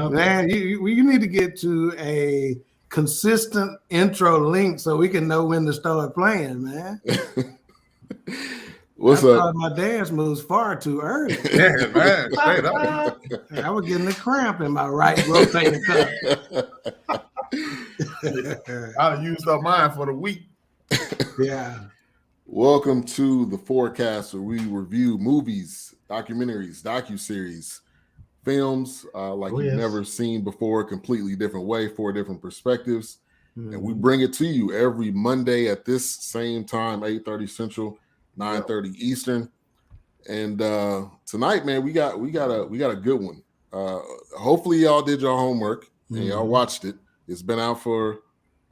Man, you need to get to a consistent intro link so we can know when to start playing, man. What's up? My dance moves far too early. Yeah, man, straight up. I was getting a cramp in my right rotator cuff. I used up mine for the week. Yeah. Welcome to the Fourcast, where we review movies, documentaries, docuseries, films you've never seen before, completely different way, 4 different perspectives. Mm-hmm. And we bring it to you every Monday at this same time, 8:30 Central, 9:30 Eastern. And tonight, man, we got a good one. Hopefully y'all did your homework and y'all watched it. It's been out for,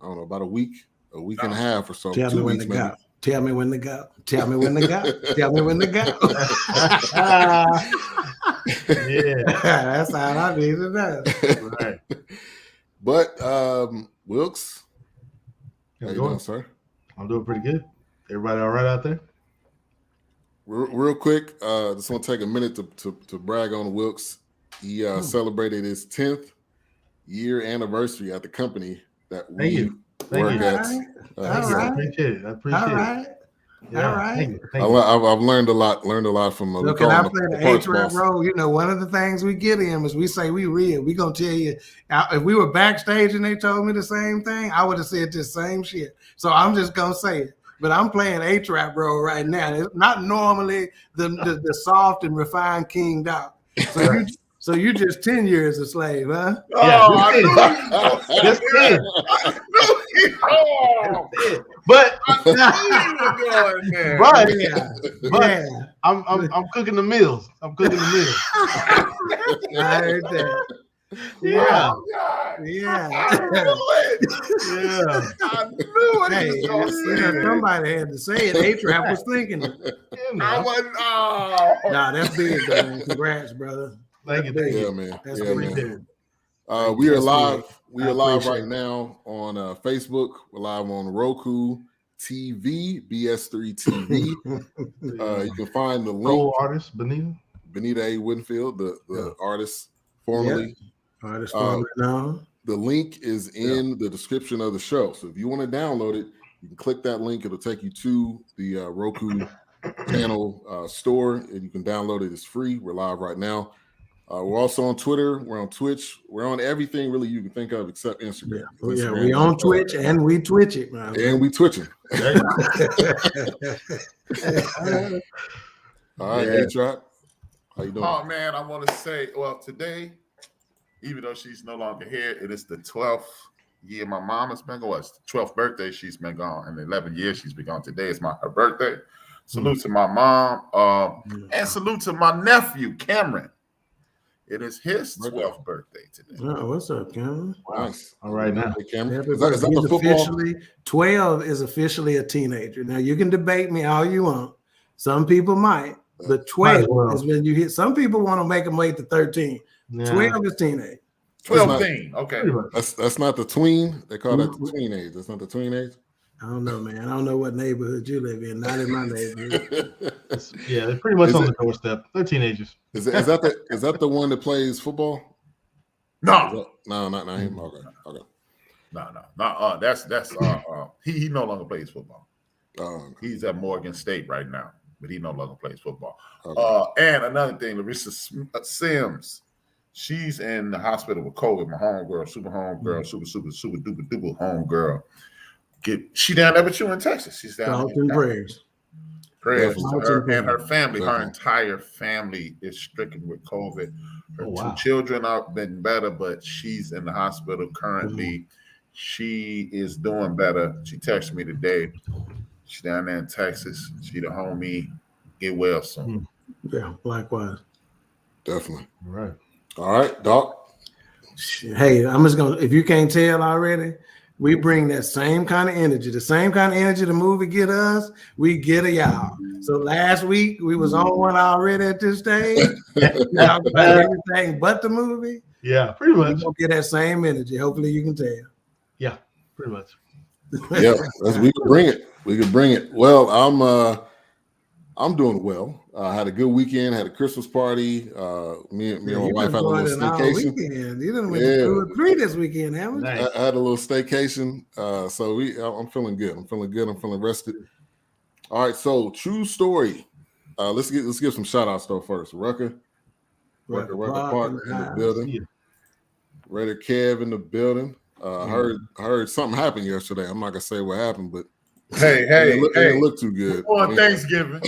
I don't know, about a week and a half or so. Tell 2 me when weeks, to maybe. go. Tell me when to go. Tell me when to go. Tell me when to go. Yeah, that's all I need to know. Right. But Wilks, how you doing, sir? I'm doing pretty good. Everybody all right out there? Real quick, just want to take a minute to brag on Wilks. He celebrated his 10th year anniversary at the company that we work at. I appreciate it. All right. Yeah, all right. Thank you. I've learned a lot from Look, and I play the HRap role. You know, one of the things we get in is we say we real. We gonna tell you if we were backstage and they told me the same thing, I would have said this same shit. So I'm just gonna say it. But I'm playing HRap role right now. It's not normally the soft and refined King Dawk. So you just 10 years a slave, huh? Just 10. But I'm cooking the meals. I heard that. Yeah. I knew it. Hey, somebody had to say it. HRap was thinking it. I wasn't. Nah, that's big, man. Congrats, brother. Thank you. Yeah, man. That's man. We are live. We are live right now on Facebook. We're live on Roku TV, BS3 TV. You can find the link. Artist Benita A. Winfield, the artist formerly. Artist formerly now. The link is in the description of the show. So if you want to download it, you can click that link. It'll take you to the Roku channel store, and you can download it. It's free. We're live right now. We're also on Twitter. We're on Twitch. We're on everything really you can think of except Instagram. Yeah, we on Twitch and we Twitch it, man. And we twitching. All right, HRap. How you doing? Oh man, I want to say, well, today, even though she's no longer here, it is the 12th year my mom has been gone. It's the 12th birthday she's been gone, and 11 years she's been gone. Today is her birthday. Salute to my mom, and salute to my nephew Cameron. It is his 12th birthday today. Oh, what's up, Cameron? Nice. All right now. Hey, Cameron. Is that the football? 12 is officially a teenager. Now you can debate me all you want. Some people might, but 12 is when you hit. Some people want to make them wait to 13. 12 is teenage. 12 teen. Okay. That's not the tween. They call that the tween age. That's not the tween age. I don't know, man. I don't know what neighborhood you live in. Not in my neighborhood. They're pretty much on the doorstep. They're teenagers. Is that the one that plays football? No, not him. Okay. No. That's he no longer plays football. He's at Morgan State right now, but he no longer plays football. Okay. And another thing, Larissa Sims, she's in the hospital with COVID. My homegirl, super duper homegirl. She down there with you in Texas. She's down there. Prayers. And her family, her entire family is stricken with COVID. Her 2 children have been better, but she's in the hospital currently. She is doing better. She texted me today. She's down there in Texas. She the homie. Get well soon. Yeah, likewise. Definitely. All right, Dawk. Hey, I'm just gonna. If you can't tell already, we bring that same kind of energy. The same kind of energy the movie get us, we get a y'all. So last week we was on one already at this stage. Talk about everything but the movie. Yeah, pretty much. We won't get that same energy. Hopefully you can tell. Yeah, pretty much. Yeah, we could bring it. We could bring it. Well, I'm doing well. I had a good weekend. Had a Christmas party. Me and my wife had a little staycation. You done went to 2 or 3 this weekend, haven't you? Nice. I had a little staycation. So I'm feeling good. I'm feeling rested. All right. So true story. Let's give some shout outs though first. Rucker Park in the building. Yeah. Raider Kev in the building. Heard something happened yesterday. I'm not gonna say what happened, but it didn't look too good. On Thanksgiving.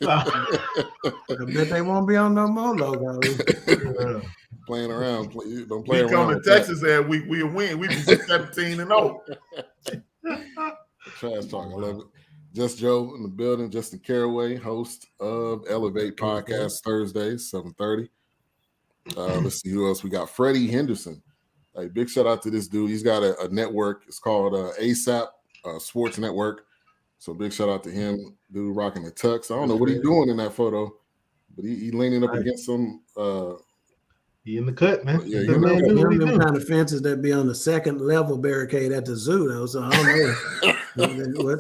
I bet they won't be on no more logo. Playing around. Don't play around. We come to Texas and we win. We be 17-0. Trash talk. I love it. Just Joe in the building. Justin Caraway, host of Elevate Podcast Thursdays, 7:30. Let's see who else we got. Freddie Henderson. Hey, big shout out to this dude. He's got a network. It's called ASAP Sports Network. So big shout out to him. Dude rocking the tux. I don't know what he's doing in that photo, but he leaning up against some. He in the cut, man. Yeah, them kind of fences that be on the second level barricade at the zoo, though. So I don't know.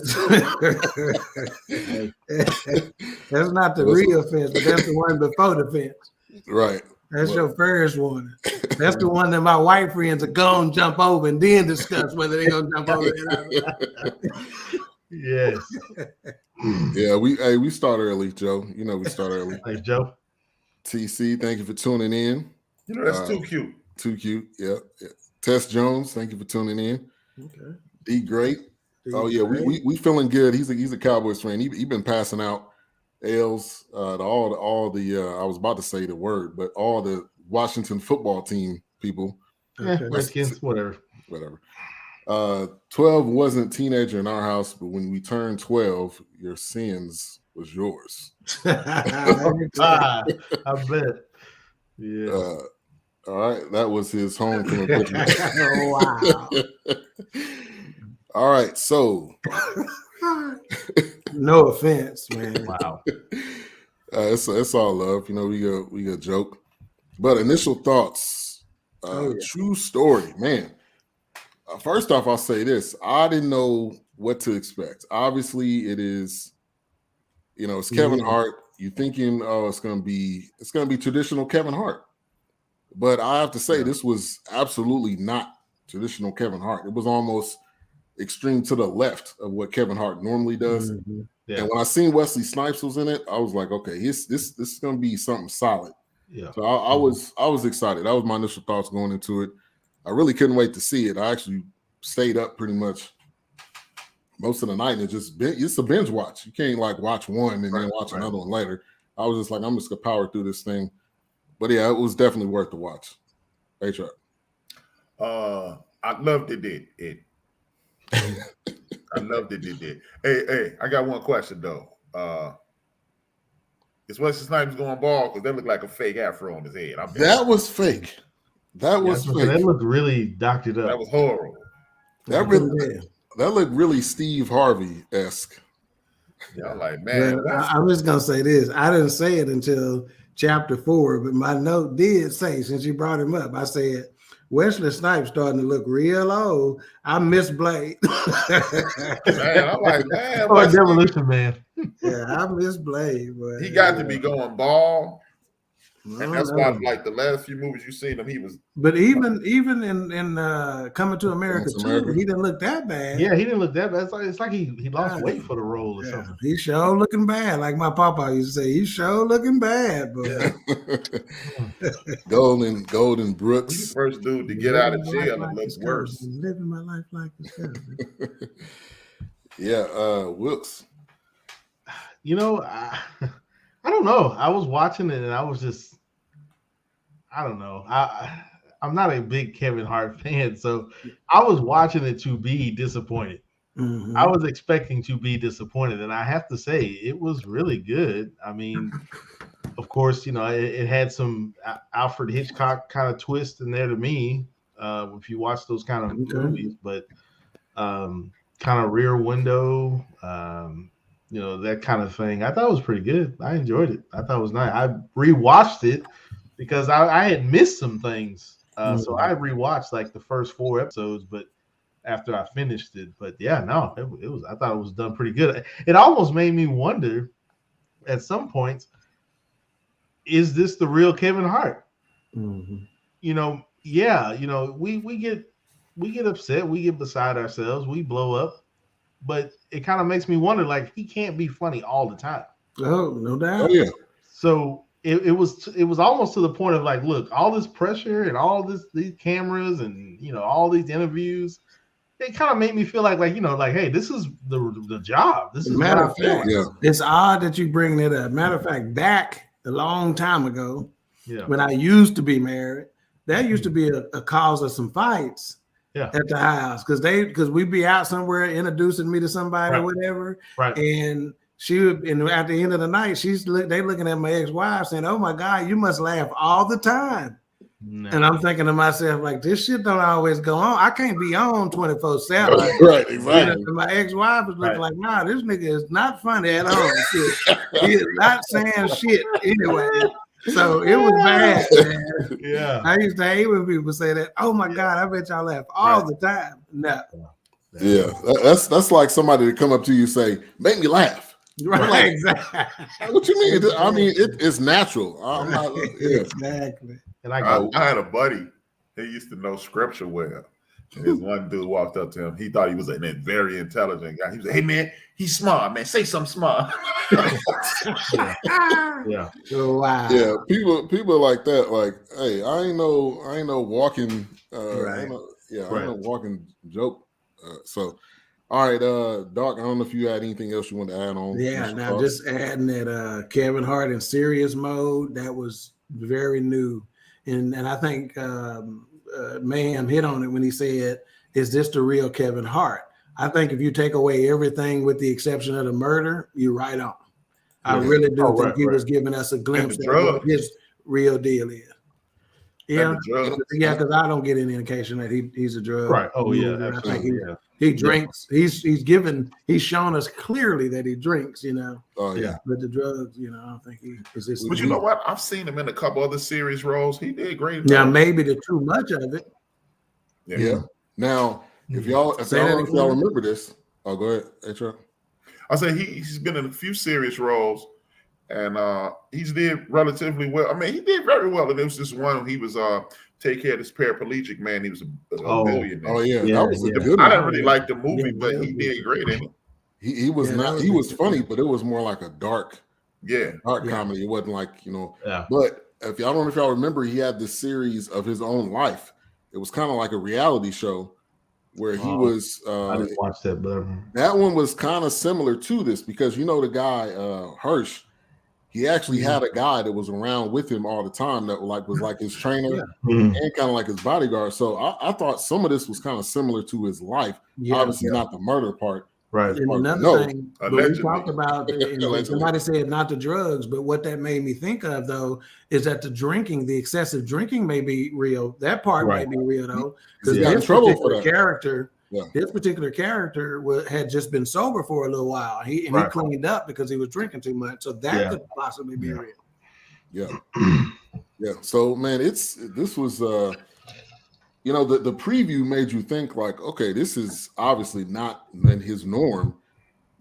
That's not the real fence, but that's the one before the fence. Right. That's your first one. That's the one that my white friends are going to jump over and then discuss whether they're going to jump over it. Yes. Yeah, we start early, Joe. You know we start early. Thanks, Joe. TC, thank you for tuning in. You know that's too cute. Too cute. Yeah. Tess Jones, thank you for tuning in. Okay. D Great. Yeah, we feeling good. He's a Cowboys fan. He been passing out L's to all the I was about to say the word, but all the Washington football team people. Redskins, whatever. 12 wasn't teenager in our house, but when we turned 12, your sins was yours. I bet. Yeah. All right, that was his homecoming picture. Wow. All right, so no offense, man. Wow. It's all love. You know, we got joke. But initial thoughts, true story, man. First off, I'll say this. I didn't know what to expect. Obviously, it is, it's Kevin Hart. You're thinking, it's gonna be traditional Kevin Hart. But I have to say, this was absolutely not traditional Kevin Hart. It was almost extreme to the left of what Kevin Hart normally does. Mm-hmm. Yeah. And when I seen Wesley Snipes was in it, I was like, okay, this is gonna be something solid. Yeah. So I was excited. That was my initial thoughts going into it. I really couldn't wait to see it. I actually stayed up pretty much most of the night and it's a binge watch. You can't like watch one and then watch another one later. I was just like, I'm just gonna power through this thing. But yeah, it was definitely worth the watch. HRap. I loved it. I loved it. Hey, I got one question though. Is Wesley Snipes going bald? Because that looked like a fake afro on his head. That was fake. That was fake. That looked really doctored up. That was horrible. That looked really Steve Harvey-esque. Yeah, like, man. I'm just gonna say this. I didn't say it until chapter 4, but my note did say, since you brought him up, I said Wesley Snipes starting to look real old. I miss Blade. Man, I'm like, man. Demolition Man. Yeah, I miss Blade. But he got to be going bald. And that's why, like the last few movies you seen him, he was. But even in Coming to America 2, he didn't look that bad. Yeah, he didn't look that bad. It's like he lost weight for the role or something. He's sure looking bad, like my papa used to say. He's sure looking bad, but Golden Brooks. He's the first dude to get out of jail and looks worse. Living my life like this. Yeah, Wilks. I don't know. I was watching it and I was just, I don't know. I'm not a big Kevin Hart fan, so I was watching it to be disappointed. Mm-hmm. I was expecting to be disappointed, and I have to say it was really good. I mean, of course, it had some Alfred Hitchcock kind of twist in there to me. If you watch those kind of movies, but kind of Rear Window, that kind of thing. I thought it was pretty good. I enjoyed it. I thought it was nice. I rewatched it because I had missed some things. So I rewatched like the first 4 episodes, but after I finished it. But yeah, no, it was. I thought it was done pretty good. It almost made me wonder at some points, is this the real Kevin Hart? Mm-hmm. We get upset, we get beside ourselves, we blow up, but it kind of makes me wonder, like, he can't be funny all the time. Oh, no doubt. Oh yeah. So it was almost to the point of like, look, all this pressure and all these cameras and all these interviews, it kind of made me feel like hey, this is the job. This is matter of fact. Yeah. It's odd that you bring that up. Matter of fact, back a long time ago, when I used to be married, that used to be a cause of some fights at the house because we'd be out somewhere introducing me to somebody or whatever, and she would, and at the end of the night, they looking at my ex-wife saying, "Oh my God, you must laugh all the time." No. And I'm thinking to myself, like, this shit don't always go on. I can't be on 24/7. Right, exactly. And my ex-wife was looking like, nah, this nigga is not funny at all. He is not saying shit anyway. So it was bad, man. Yeah. I used to hate when people say that. Oh my God, I bet y'all laugh all the time. No. Yeah, that's like somebody to come up to you and say, "Make me laugh." Right, like, exactly. What you mean? I mean, it's natural. I'm not, Exactly. And I had a buddy. He used to know scripture well. And this one dude walked up to him. He thought he was a very intelligent guy. He was like, "Hey man, he's smart, man. Say something smart." Yeah. Oh, wow. Yeah. People like that. Like, hey, I ain't no walking. Right. I ain't no walking joke. So, all right, Dawk. I don't know if you had anything else you want to add on. Yeah. Now, just adding that Kevin Hart in serious mode, that was very new, and I think Mayhem hit on it when he said, "Is this the real Kevin Hart?" I think if you take away everything with the exception of the murder, you're right on. I really do think he was giving us a glimpse of what his real deal is. Yeah, because I don't get any indication that he's a drug. Right. Oh yeah. I think he drinks. He's shown us clearly that he drinks. Oh yeah. But the drugs, I don't think he is. This. But you know what? I've seen him in a couple other series roles. He did great. Now maybe the too much of it. Yeah. Now, if y'all remember this, go ahead, HRap. I say he's been in a few serious roles, and he's did relatively well. I mean, he did very well. And there was this one he was take care of this paraplegic man. He was a billionaire. Oh yeah, that was a good one. I didn't really like the movie, but he did great in it. He was not. He was funny, but it was more like a dark comedy. It wasn't like But if y'all remember, he had this series of his own life. It was kind of like a reality show where he was. I didn't watch that, but that one was kind of similar to this because the guy Hirsch. He actually had a guy that was around with him all the time that was like his trainer and kind of like his bodyguard. So I thought some of this was kind of similar to his life. Obviously not the murder part. Right. And another thing, we talked about, somebody said not the drugs, but what that made me think of, though, is that the excessive drinking may be real. That part may be real, though, because this particular character had just been sober for a little while. He cleaned up because he was drinking too much. So that could possibly be real. Yeah. Yeah. So, man, this was the preview made you think like, okay, this is obviously not in his norm,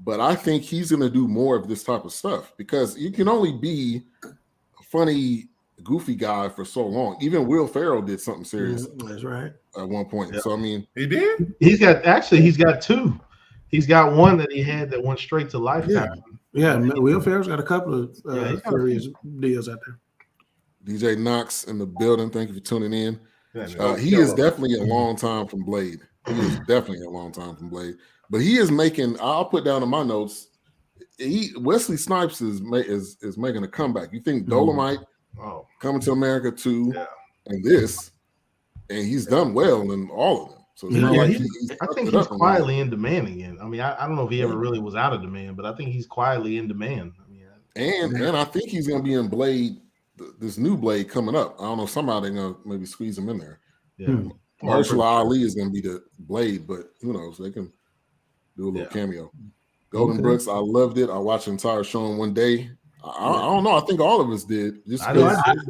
but I think he's going to do more of this type of stuff because you can only be a funny, goofy guy for so long. Even Will Ferrell did something serious. That's right. At one point. Yeah. So, I mean, he did? He's got two. He's got one that he had that went straight to Lifetime. Yeah. Will Ferrell's got a couple of serious deals out there. DJ Knox in the building. Thank you for tuning in. He is definitely a long time from Blade. But he is making. I'll put down in my notes. Wesley Snipes is making a comeback. You think Dolomite, Coming to America 2, and this, and he's done well in all of them. So it's not like I think he's quietly in demand again. I mean, I don't know if he ever really was out of demand, but I think he's quietly in demand. And I think he's going to be in Blade. This new Blade coming up. I don't know. Somebody gonna maybe squeeze him in there. Yeah. Mahershala Ali is going to be the Blade, but who knows? They can do a little cameo. Golden Brooks, I loved it. I watched the entire show in one day. I don't know. I think all of us did.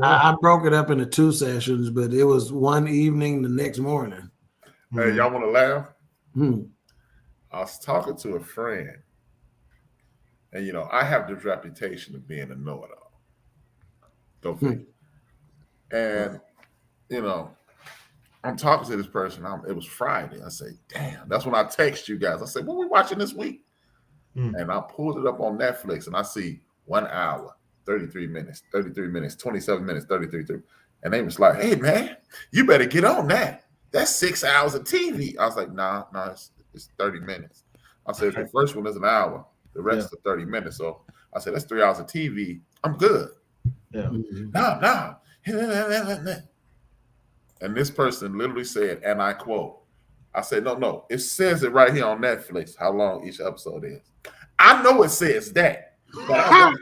I broke it up into 2 sessions, but it was one evening the next morning. Hey, y'all want to laugh? Hmm. I was talking to a friend, and I have this reputation of being a know-it-all. Don't think. And I'm talking to this person. It was Friday. I say, damn. That's when I text you guys. I said, what are we watching this week? And I pulled it up on Netflix, and I see 1 hour, 33 minutes, 27 minutes, 33. And they was like, hey, man, you better get on that. That's 6 hours of TV. I was like, nah, it's 30 minutes. I said, the first one is an hour. The rest are 30 minutes. So I said, that's 3 hours of TV. I'm good. Yeah. No. And this person literally said, and I quote, I said, no, it says it right here on Netflix how long each episode is. I know it says that. Wow.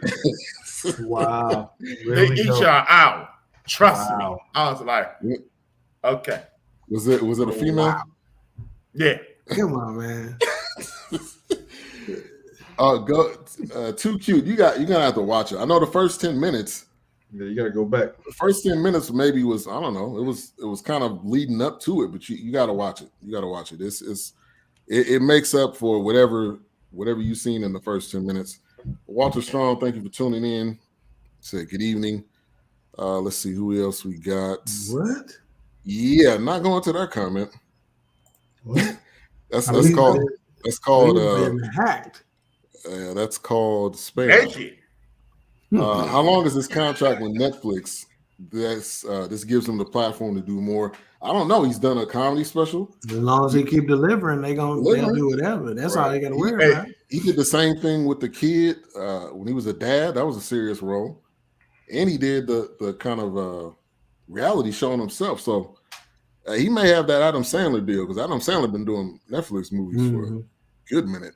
They each are an hour. Trust me. I was like, okay. Was it a female? Wow. Yeah. Come on, man. Too cute. You're gonna have to watch it. I know the first 10 minutes. Yeah, you gotta go back. The first 10 minutes maybe was, I don't know. It was kind of leading up to it, but you gotta watch it. You gotta watch it. It makes up for whatever you've seen in the first 10 minutes. Walter Strong, thank you for tuning in. Said good evening. Let's see who else we got. What? Yeah, not going to that comment. What? That's called hacked. That's called spam. How long is this contract with Netflix? This gives him the platform to do more. I don't know. He's done a comedy special. As long as he keep delivering, they'll do whatever. That's all they got to worry about. He did the same thing with the kid when he was a dad. That was a serious role, and he did the kind of reality show on himself. So he may have that Adam Sandler deal because Adam Sandler been doing Netflix movies for a good minute.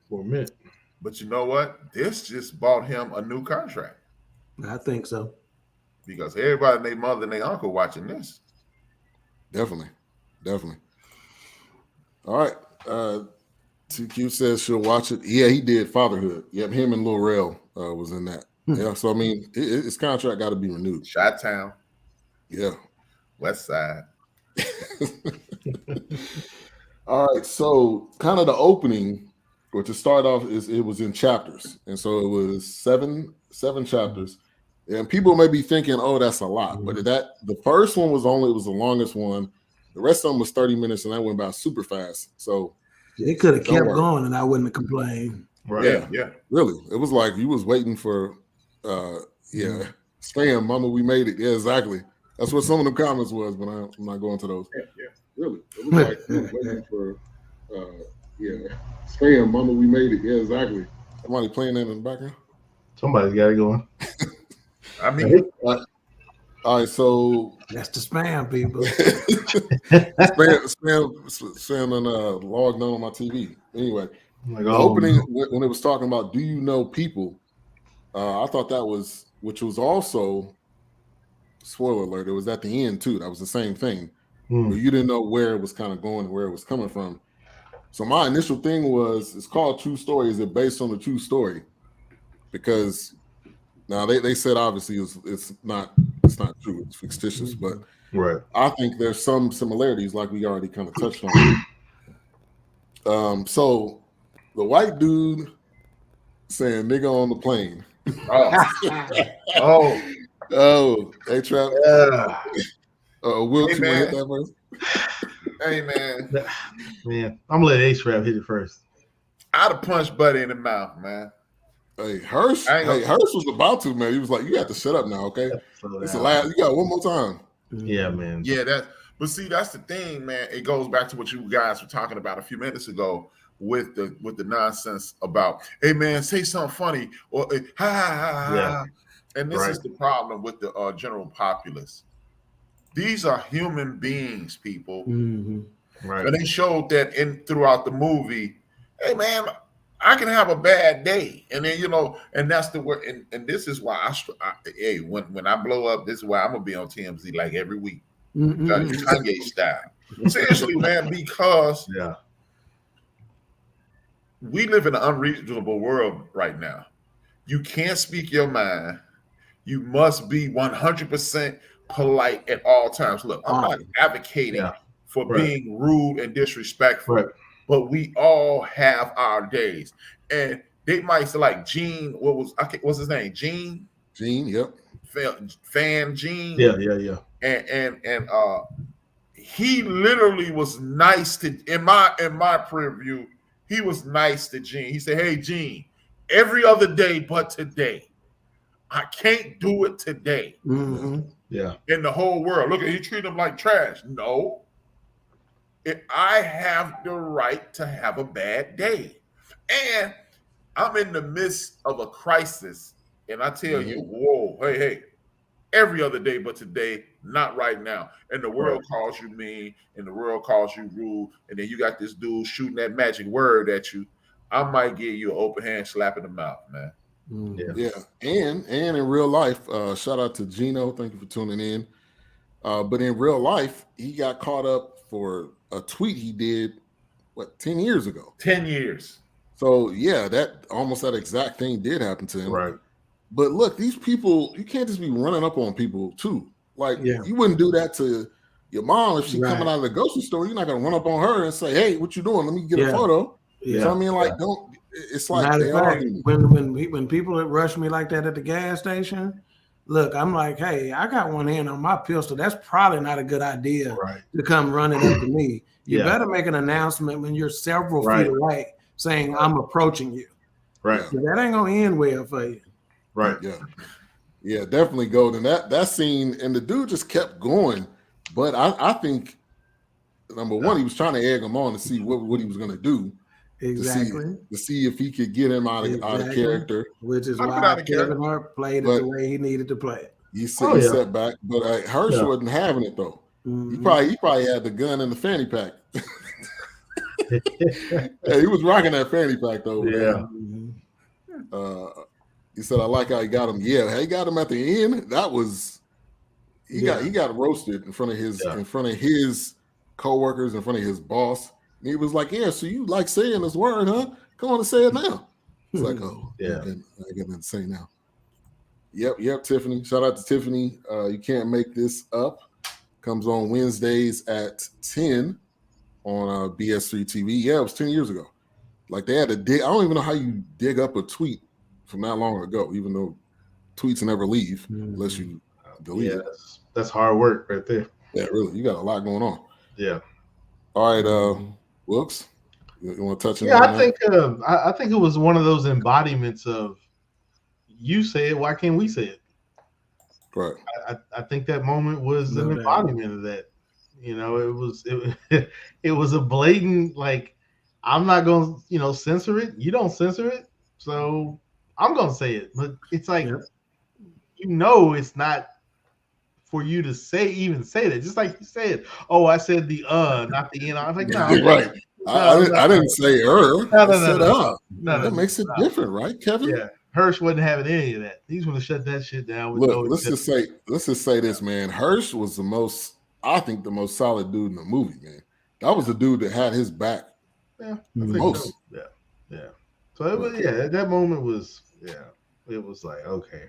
But you know what? This just bought him a new contract. I think so. Because everybody and their mother and their uncle watching this. Definitely. All right. TQ says she'll watch it. Yeah, he did Fatherhood. Yep, him and Lil Rel was in that. Yeah, so I mean, his contract got to be renewed. Chi-Town. Yeah. West Side. All right, so kind of the opening, or to start off, it was in chapters, and so it was seven chapters. And people may be thinking, "Oh, that's a lot," but the first one was the longest one. The rest of them was 30 minutes, and that went by super fast. So it could have kept going, and I wouldn't have complained. Right? Yeah. Really, it was like you was waiting for, spam, mama, we made it. Yeah, exactly. That's what some of the comments was, but I'm not going to those. Yeah. Really, it was like you was waiting for, spam, mama, we made it. Yeah, exactly. Somebody playing that in the background. Somebody's got it going. I mean, all right, so that's the spam people. spam and logged on my TV. Anyway, the opening when it was talking about do you know people, I thought that was, which was also, spoiler alert, it was at the end too. That was the same thing. But you didn't know where it was kind of going, where it was coming from. So my initial thing was, it's called True Story. Is it based on a true story? Because now they said obviously it's not true, it's fictitious, but I think there's some similarities, like we already kind of touched on. So the white dude saying nigga on the plane. HRap. Wilks, you want to hit that first? Hey man, I'm gonna let HRap hit it first. I'd have punched Buddy in the mouth, man. Hey, Hirsch was about to, man. He was like, you got to shut up now, okay? It's the last. You got one more time. Yeah, man. Yeah, but see, that's the thing, man. It goes back to what you guys were talking about a few minutes ago with the nonsense about, hey man, say something funny or ha. Yeah. And this is the problem with the general populace. These are human beings, people. Right. And they showed that throughout the movie. Hey man, I can have a bad day, and then and that's the word. And this is why when I blow up, this is why I'm gonna be on TMZ like every week, Kanye style. Seriously, man, because yeah, we live in an unreasonable world right now. You can't speak your mind. You must be 100% polite at all times. Look, I'm not advocating for being rude and disrespectful, but we all have our days. And they might say like Gene, what's his name? Gene? Gene, yep. Fan Gene. Yeah. And he literally was nice to in my preview, he was nice to Gene. He said, "Hey Gene, every other day but today. I can't do it today." Mm-hmm. Yeah. In the whole world. Look at he treated him like trash. No. I have the right to have a bad day. And I'm in the midst of a crisis. And I tell you, whoa, hey, every other day but today, not right now. And the world calls you mean, and the world calls you rude. And then you got this dude shooting that magic word at you. I might give you an open hand slap in the mouth, man. Yeah. And in real life, shout out to Gino. Thank you for tuning in. But in real life, he got caught up for a tweet he did, 10 years ago? 10 years. So yeah, that exact thing did happen to him. Right. But look, these people, you can't just be running up on people too. Like you wouldn't do that to your mom if she's coming out of the grocery store. You're not gonna run up on her and say, "Hey, what you doing? Let me get a photo." Yeah. So I mean, like, don't. It's like when people rush me like that at the gas station, look, I'm like, hey, I got one hand on my pistol. That's probably not a good idea to come running up to me. You better make an announcement when you're several feet away saying I'm approaching you. Right. So that ain't gonna end well for you. Right. Yeah, definitely golden. That scene, and the dude just kept going. But I think number one, he was trying to egg him on to see what he was gonna do. Exactly. To see if he could get him out of character. Which is why Kevin Hart played it the way he needed to play it. He set back, but Hirsch wasn't having it though. He probably had the gun in the fanny pack. He was rocking that fanny pack though. Yeah. He said, "I like how he got him." Yeah, he got him at the end. That was he got roasted in front of his coworkers, in front of his boss. And he was like, "Yeah, so you like saying this word, huh? Come on and say it now." It's like, "Oh, I got nothing to say now." Yep, Tiffany. Shout out to Tiffany. You can't make this up. Comes on Wednesdays at 10 on BS3 TV. Yeah, it was 10 years ago. Like they had to dig. I don't even know how you dig up a tweet from that long ago, even though tweets never leave unless you delete it. That's hard work right there. Yeah, really. You got a lot going on. Yeah. All right, Wilks, you want to touch on that? Yeah, I think it was one of those embodiments of you say it, why can't we say it? Right. I think that moment was an embodiment of that. You know, it was a blatant, like, I'm not going to, censor it. You don't censor it. So I'm going to say it. But it's like, it's not for you to even say that. Just like you said, oh, I said the not the N. I was like, no. Right. I didn't say No. That makes it different, right, Kevin? Yeah. Hirsch wasn't having any of that. He's going to shut that shit down. Look, let's just say this, man. Hirsch was the most solid dude in the movie, man. That was the dude that had his back. Yeah, the most. So. Yeah. So it was, that moment was, it was like, okay.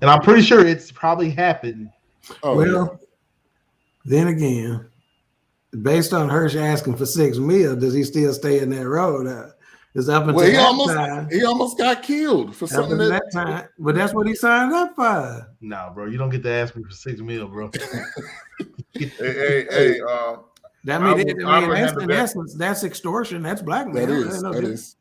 And I'm pretty sure it's probably happened. Then again, based on Hirsch asking for $6 million, does he still stay in that road? Because up until he almost got killed for something that time. But that's what he signed up for. Nah, bro, you don't get to ask me for $6 million, bro. hey. In essence, that's extortion. That's blackmail. That is.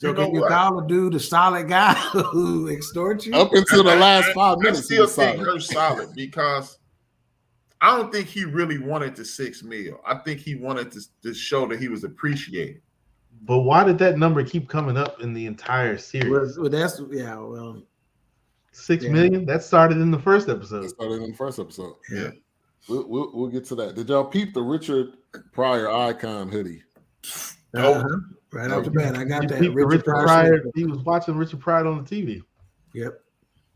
So can you call a dude a solid guy who extorts you? Up until the last 5 minutes, I still think Hirsch solid because I don't think he really wanted the $6 million. I think he wanted to show that he was appreciated. But why did that number keep coming up in the entire series? Well, 6 million. That started in the first episode. Yeah, we'll get to that. Did y'all peep the Richard Pryor icon hoodie? Right off the bat, I got that. Richard Pryor. He was watching Richard Pryor on the TV. Yep.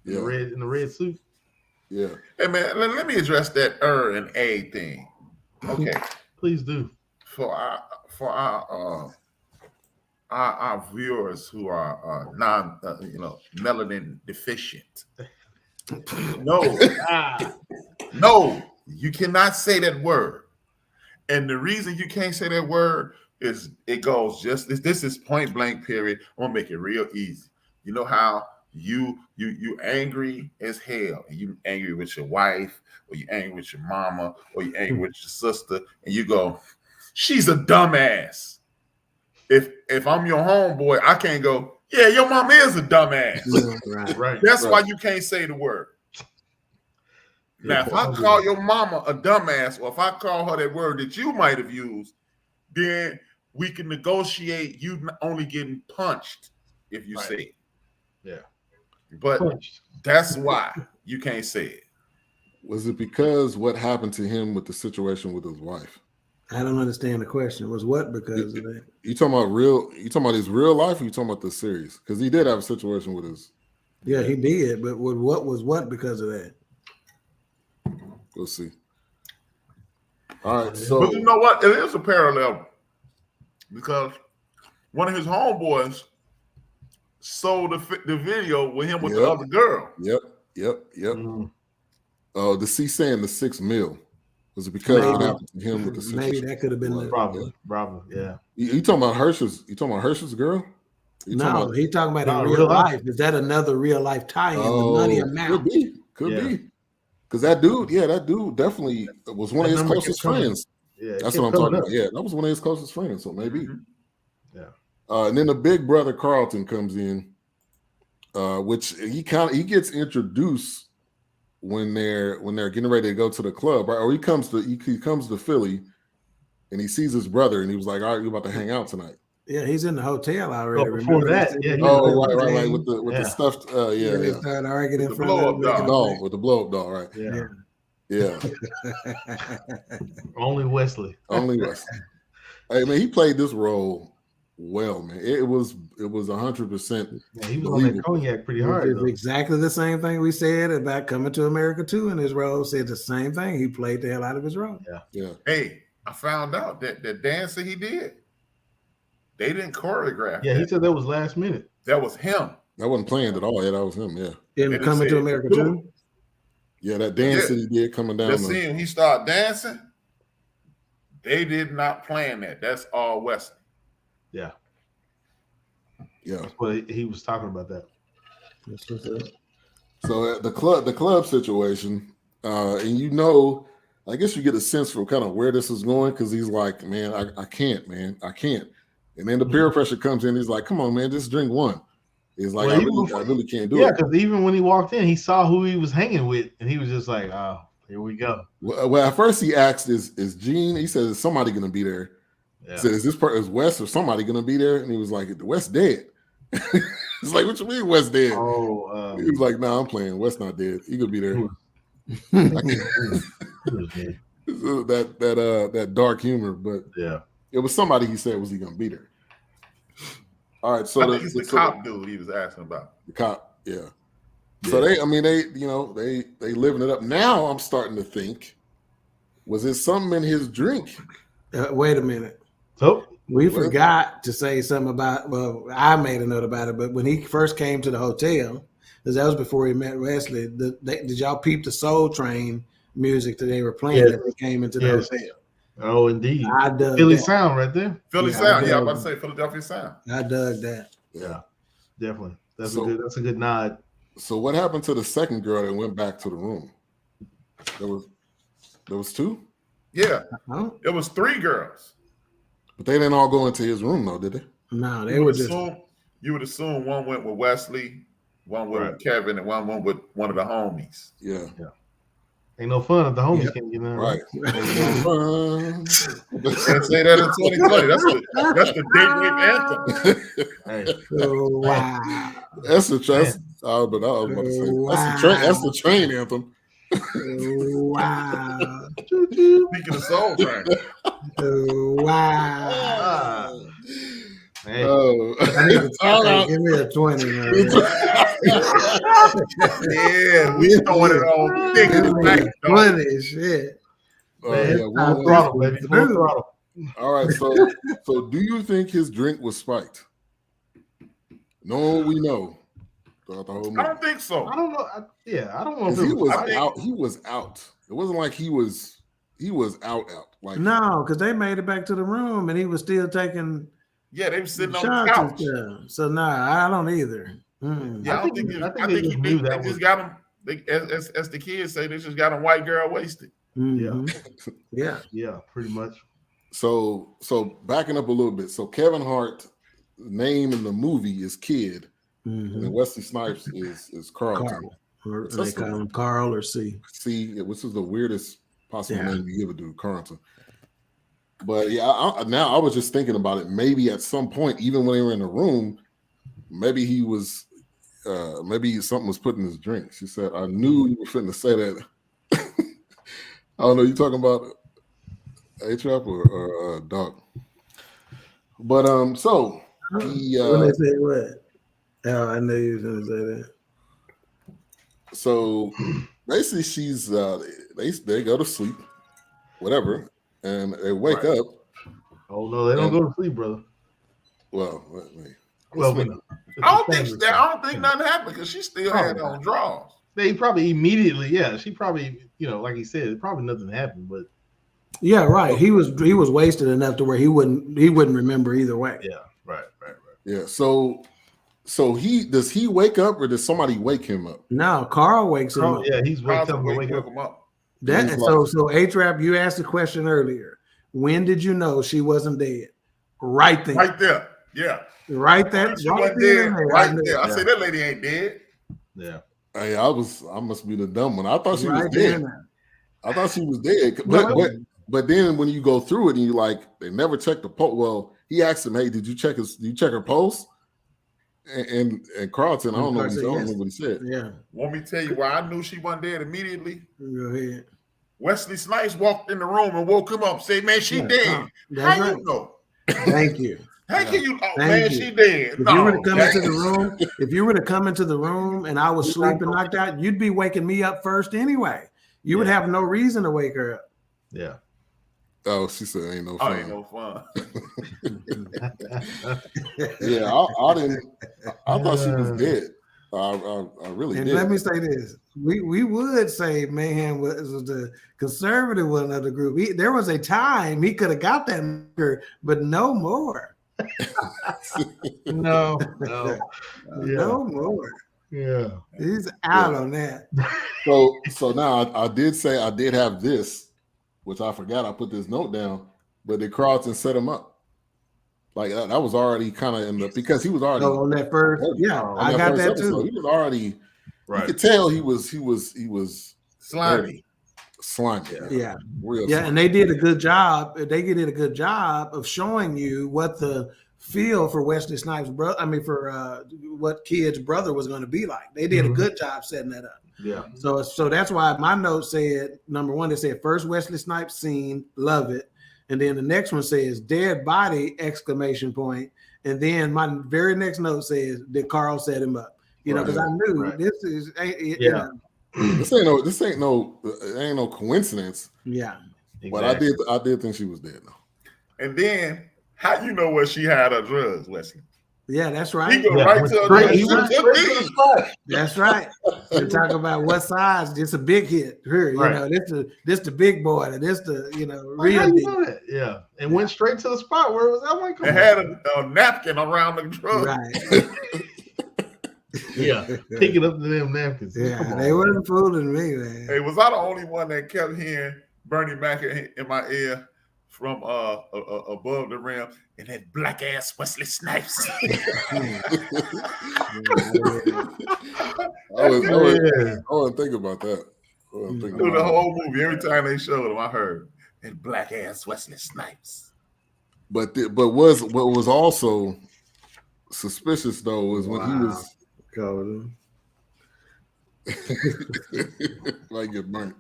In the red suit. Yeah. Hey man, let me address that and A thing Okay. Please do. For our viewers who are melanin deficient. No, no, you cannot say that word. And the reason you can't say that word is it goes just this is point blank period. I'm gonna make it real easy. You know how you angry as hell, and you angry with your wife, or you angry with your mama, or you angry with your sister, and you go, she's a dumbass. If I'm your homeboy, I can't go, yeah, your mama is a dumbass. Right. That's why you can't say the word. Now, if I call your mama a dumbass, or if I call her that word that you might have used, then we can negotiate you only getting punched if you say it. Yeah. But that's why you can't say it. Was it because what happened to him with the situation with his wife? I don't understand the question. Was what because of that? You talking about his real life, or you talking about the series? Because he did have a situation with his. Yeah, he did, but what was what because of that? We'll see. All right, so but you know what? It is a parallel because one of his homeboys sold the video with him with the other girl. Yep. Oh, the C saying the $6 million. Was it because what happened to him with the situation? Maybe that could have been probably. Yeah. You talking about Hirsch's? You talking about Hirsch's girl? No, he talking about in real life. Is that another real life tie-in? The money amount could be. Because that dude definitely was one of his closest friends. Yeah, that's what I'm talking about. Yeah, that was one of his closest friends. So maybe. Yeah. And then the big brother Carlton comes in, which he gets introduced when they're getting ready to go to the club, right? Or he comes to Philly, and he sees his brother, and he was like, "All right, you about to hang out tonight?" Yeah, he's in the hotel already. Before that, right, with the stuffed, They started arguing in front of the doll with the blow up doll, right? Yeah. Only Wesley. Hey man, he played this role well, man. It was 100%. Yeah, he was on that cognac pretty hard. It's exactly the same thing we said about Coming to America 2 in his role. Said the same thing. He played the hell out of his role. Yeah. Hey, I found out that the dance that he did, they didn't choreograph. Yeah, he said that was last minute. That was him. That wasn't planned at all. Yeah, that was him. Yeah. In Coming to America 2. Yeah, that dance that he did coming down. The scene he started dancing. They did not plan that. That's all Wesley. Yeah. Yeah. But he was talking about that. So the club situation, and I guess you get a sense for kind of where this is going because he's like, man, I can't, man, I can't. And then the peer pressure comes in. He's like, come on, man, just drink one. He's like, I really can't do it. Yeah, because even when he walked in, he saw who he was hanging with, and he was just like, oh, here we go. Well, at first he asked, is Gene? He says, is somebody going to be there? Yeah. He said, is Wes or somebody going to be there? And he was like, Wes dead. It's like, what you mean Wes dead? Oh, he was like, nah, I'm playing. Wes not dead. He gonna be there. that dark humor, but yeah, it was somebody he said was he gonna be there. All right, so I think it's the cop dude he was asking about. The cop, yeah. So they living it up. Now I'm starting to think, was it something in his drink? Wait a minute. So we forgot to say something about. Well, I made a note about it, but when he first came to the hotel, because that was before he met Wesley. Did y'all peep the Soul Train music that they were playing as he came into the hotel? Oh, indeed. I dug Philly that. sound right there. Philly sound. Yeah, I'm about to say Philadelphia sound. I dug that. Yeah, definitely. That's a good nod. So what happened to the second girl that went back to the room? There was two? Yeah. It was three girls. But they didn't all go into his room though, did they? No, they were just. You would assume one went with Wesley, one with Kevin, and one went with one of the homies. Yeah. Ain't no fun if the homies can't get in. Right. Can't say that in 2020. That's the date rape anthem. Wow. That's the trust. I was about to say that's the train anthem. Wow. Speaking of Soul Train. Wow. Hey. I need to give me a 20. Yeah, we throwing it on thick. 20 shit. Full throttle, baby. Full throttle. All right, so do you think his drink was spiked? No, we know. I don't think so. I don't know. I don't know if he was out. He was out. It wasn't like he was out. Like no, because they made it back to the room and he was still taking. Yeah, they were sitting on the couch. So I don't either. Yeah, I think they just got him. As the kids say, they just got him white girl wasted. Mm-hmm. Yeah, pretty much. So backing up a little bit. So Kevin Hart, name in the movie is Kid, and Wesley Snipes is Carlton. Or they call him Carl or C. C, which is the weirdest possible name you ever do, Carlton. But now I was just thinking about it. Maybe at some point, even when they were in the room, maybe he was, maybe something was put in his drink. She said, "I knew you were fitting to say that." I don't know. You talking about HRap or Dawk? But so he. When they say what? Oh, I knew you was gonna say that. So basically, she's they go to sleep, whatever. And they wake up. Oh no, they don't go to sleep, brother. Well, I don't think nothing happened because she still had on drawers. They probably immediately, she probably, like he said, probably nothing happened, but yeah, right. He was wasted enough to where he wouldn't remember either way. Yeah, right. Yeah. So does he wake up or does somebody wake him up? No, Carl wakes him up. Yeah, he's wake him up. So HRap, you asked the question earlier. When did you know she wasn't dead? Right there. Right there. Yeah. Right there. She wasn't dead. Right there. I said that lady ain't dead. Yeah. Hey, I must be the dumb one. I thought she was dead. I thought she was dead. But then when you go through it and you like, they never checked the pulse. Well, he asked him, "Hey, did you check her pulse?" And Carlton, I don't know what he said. Yeah. Want me to tell you why I knew she wasn't dead immediately? Go ahead. Wesley Snipes walked in the room and woke him up. Said, "Man, she dead." How right. You know? Thank you. How can you? Oh, man, she dead. If you were to come into the room, and I was sleeping knocked out, you'd be waking me up first anyway. You would have no reason to wake her up. Yeah. Oh, she said, "Ain't no fun." Ain't no fun. Yeah, I didn't. I thought she was dead. I really did. Let me say this: we would say Mayhem was the conservative one of the group. There was a time he could have got that marker, but no more. No more. Yeah, he's out on that. So now I did say I did have this, which I forgot. I put this note down, but did Carlton set him up? Like that was already kind of in the because he was already on that first. I got that episode. too. He was already. Right. You could tell he was slimy. Slimy. Yeah. Real slimy. And they did a good job. They did a good job of showing you what the feel for Wesley Snipes' brother. I mean, for what Kid's brother was going to be like. They did a good job setting that up. Yeah. So that's why my note said number one. They said first Wesley Snipes scene, love it. And then the next one says dead body, ! And then my very next note says, did Carl set him up? You know, because I knew this is this ain't no coincidence. Yeah. Exactly. But I did think she was dead though. And then how you know where she had her drugs, Wesley? Yeah, that's right. He go right to her. That's right. They talk about what size. It's a big hit. Here, you know, this the big boy. This the real big. Yeah, and went straight to the spot where it was. I'm like, they had a napkin around the drug. Right. Yeah, picking up the damn napkins. Yeah, they weren't fooling me, man. Hey, was I the only one that kept hearing Bernie Mac in my ear from above the rim and that black ass Wesley Snipes? I wasn't thinking about that. Through the whole movie, every time they showed him, I heard that black ass Wesley Snipes. But what was also suspicious though was when he was like get burnt.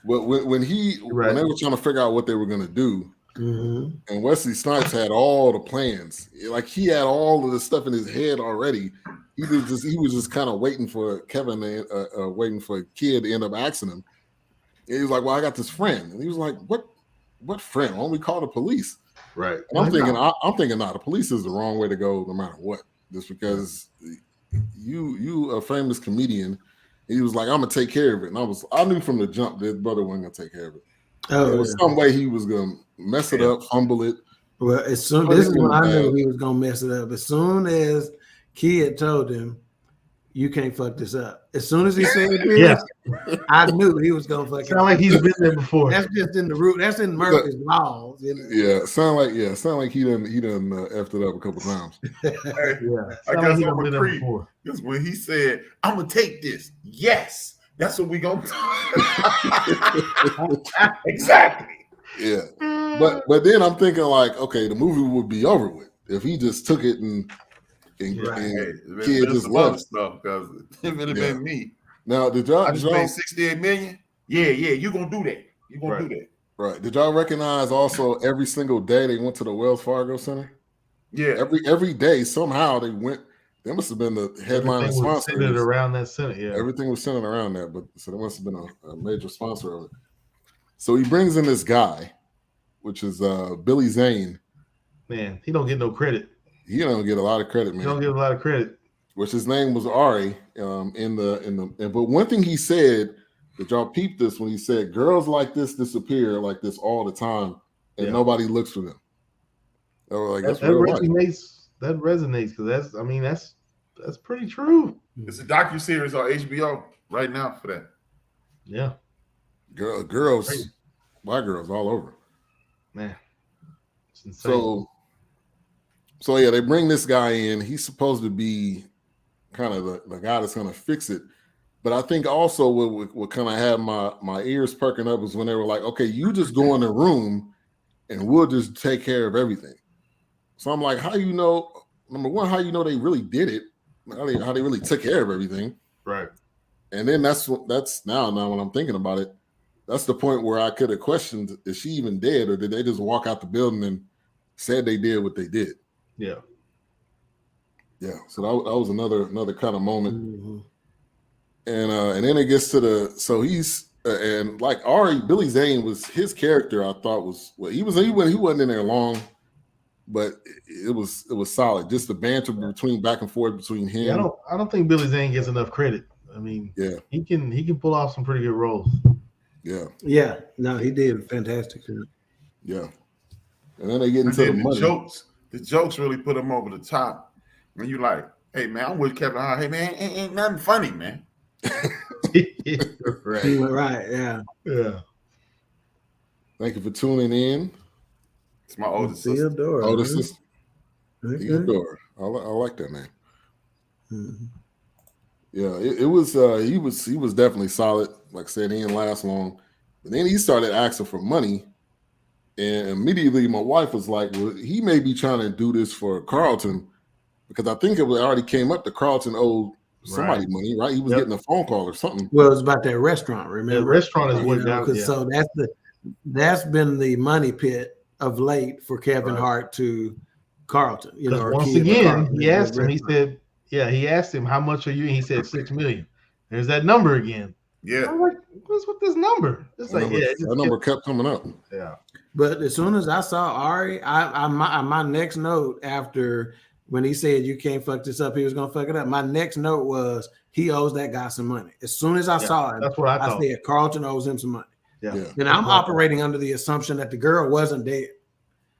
But when they were trying to figure out what they were going to do, and Wesley Snipes had all the plans, like he had all of the stuff in his head already. He was just kind of waiting for Kevin, waiting for Kid to end up asking him. And he was like, well, I got this friend. And he was like, what friend? Why don't we call the police? Right. And I'm thinking, the police is the wrong way to go no matter what. Just because you a famous comedian, he was like, I'm gonna take care of it. And I knew from the jump that brother wasn't gonna take care of it. There was some way he was gonna mess it up, fumble it. Well, this is when I knew he was gonna mess it up. As soon as Kid told him, you can't fuck this up. As soon as he said this, I knew he was gonna fuck it up. Sound like he's been there before. That's just in the root. That's in Murphy's laws. Sound like he done effed it up a couple times. I guess I'm a creep. Because when he said, I'm gonna take this, yes, that's what we gonna do. Exactly. Yeah. But then I'm thinking like, okay, the movie would be over with if he just took it and Kid just left stuff, because it would have been me. Now, did y'all pay 68 million? Yeah, you gonna do that. You gonna do that. Right. Did y'all recognize also every single day they went to the Wells Fargo Center? Yeah. Every day somehow they went. That must have been the headline sponsor. Centered around that center. Yeah. Everything was centered around that, but so there must have been a major sponsor of it. So he brings in this guy, which is Billy Zane. Man, he don't get no credit. He don't get a lot of credit, man. He don't get a lot of credit. Which his name was Ari. But one thing he said, that y'all peeped this when he said, girls like this disappear like this all the time, and nobody looks for them. They were like, that resonates because that's pretty true. It's a docuseries on HBO right now for that. Yeah. Girls, white girls all over. Man. It's insane. So yeah, they bring this guy in. He's supposed to be kind of the guy that's going to fix it. But I think also what kind of had my ears perking up was when they were like, okay, you just go in the room and we'll just take care of everything. So I'm like, how you know, number one, how you know they really did it? How they really took care of everything. Right. And then that's now when I'm thinking about it, that's the point where I could have questioned, is she even dead, or did they just walk out the building and said they did what they did? Yeah. Yeah. So that was another kind of moment. Mm-hmm. And then it gets to he's and like Ari, Billy Zane was his character. I thought he wasn't in there long, but it was solid. Just the banter back and forth between him. Yeah, I don't think Billy Zane gets enough credit. I mean, he can pull off some pretty good roles. Yeah. Yeah. No, he did fantastic. Yeah. And then they get into the money. The jokes really put him over the top. When you like, hey man, I'm with Kevin Hart. Hey man, ain't nothing funny, man. Right. Yeah. Yeah. Thank you for tuning in. It's my oldest sister. Oldest sister. Theodore. I like that name. Mm-hmm. Yeah, it was. He was definitely solid. Like I said, he didn't last long. But then he started asking for money, and immediately my wife was like, "Well, he may be trying to do this for Carlton, because I think it already came up that Carlton owed somebody money, right? He was getting a phone call or something. Well, it was about that restaurant. Remember, the restaurant is what down. So that's been the money pit of late for Kevin Hart to Carlton. Once again, he asked him. He said, he asked him, how much are you? And he said $6 million. There's that number again. Yeah. I'm like, what's with this number? It's like, that number kept coming up. Yeah. But as soon as I saw Ari, my next note after when he said you can't fuck this up, he was gonna fuck it up. My next note was he owes that guy some money. As soon as I saw it, that's what I thought. I said Carlton owes him some money. Yeah. And I'm operating under the assumption that the girl wasn't dead.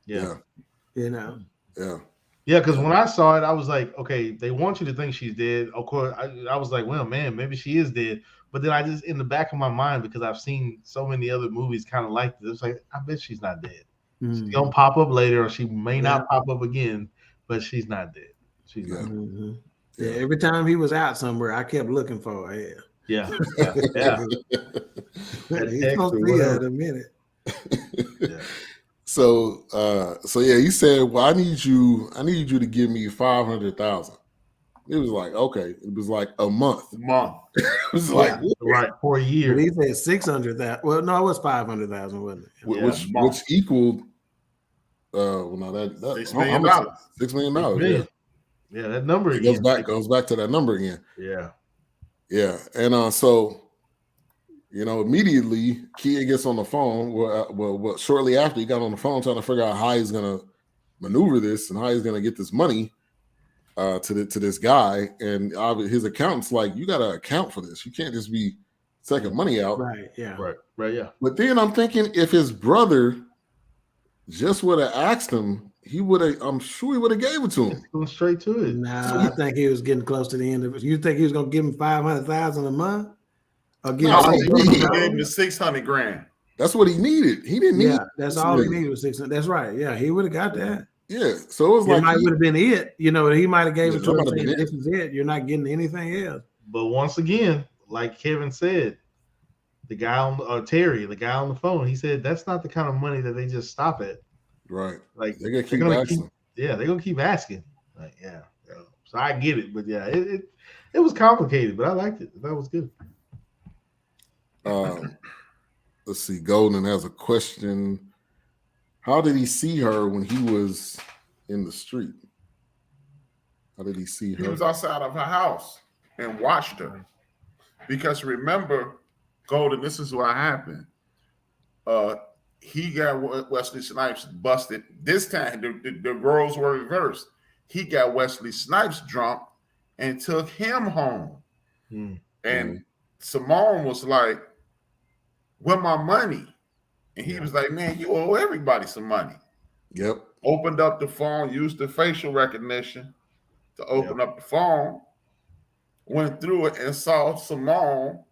Yeah. Yeah. Yeah, because when I saw it, I was like, okay, they want you to think she's dead. Of course, I was like, well, man, maybe she is dead. But then I just, in the back of my mind, because I've seen so many other movies kind of like this, it's like, I bet she's not dead. Mm-hmm. She's going to pop up later, or she may not pop up again, but she's not dead. She's not. Mm-hmm. Yeah, every time he was out somewhere, I kept looking for her. Yeah. He's supposed to be out in a minute. Yeah. So he said, well, I need you to give me 500,000. It was like, okay. It was like a month. It was like, right, for a year. But he said 600,000. Well, no, it was 500,000, wasn't it? Which equaled $6 million. $6 million. Yeah, that number again. Goes back to that number again. Yeah. Yeah. And so Immediately, Kia gets on the phone. Well, shortly after he got on the phone trying to figure out how he's going to maneuver this and how he's going to get this money to this guy. And his accountant's like, you got to account for this. You can't just be taking money out. Right, yeah. Right, yeah. But then I'm thinking if his brother just would have asked him, I'm sure he would have gave it to him. Going straight to it. Nah, I think he was getting close to the end of it. You think he was going to give him $500,000 a month? Or give him the $600,000. That's what he needed. He didn't need. Yeah, that's all he needed was $600,000. That's right. Yeah, he would have got that. Yeah, so it was like might would have been it. He might have gave it to him saying, this is it. You're not getting anything else. But once again, like Kevin said, the guy on Terry, the guy on the phone, he said that's not the kind of money that they just stop at. Right. Like they're gonna keep asking. They're gonna keep asking. Like, yeah. So I get it, but yeah, it was complicated, but I liked it. That was good. Let's see. Golden has a question. How did he see her when he was in the street? How did he see her? He was outside of her house and watched her. Because remember, Golden, this is what happened. He got Wesley Snipes busted. This time, the roles were reversed. He got Wesley Snipes drunk and took him home. And Simone was like, "Where my money?" And he was like, "Man, you owe everybody some money." Yep. Opened up the phone, used the facial recognition to open up the phone, went through it and saw Simone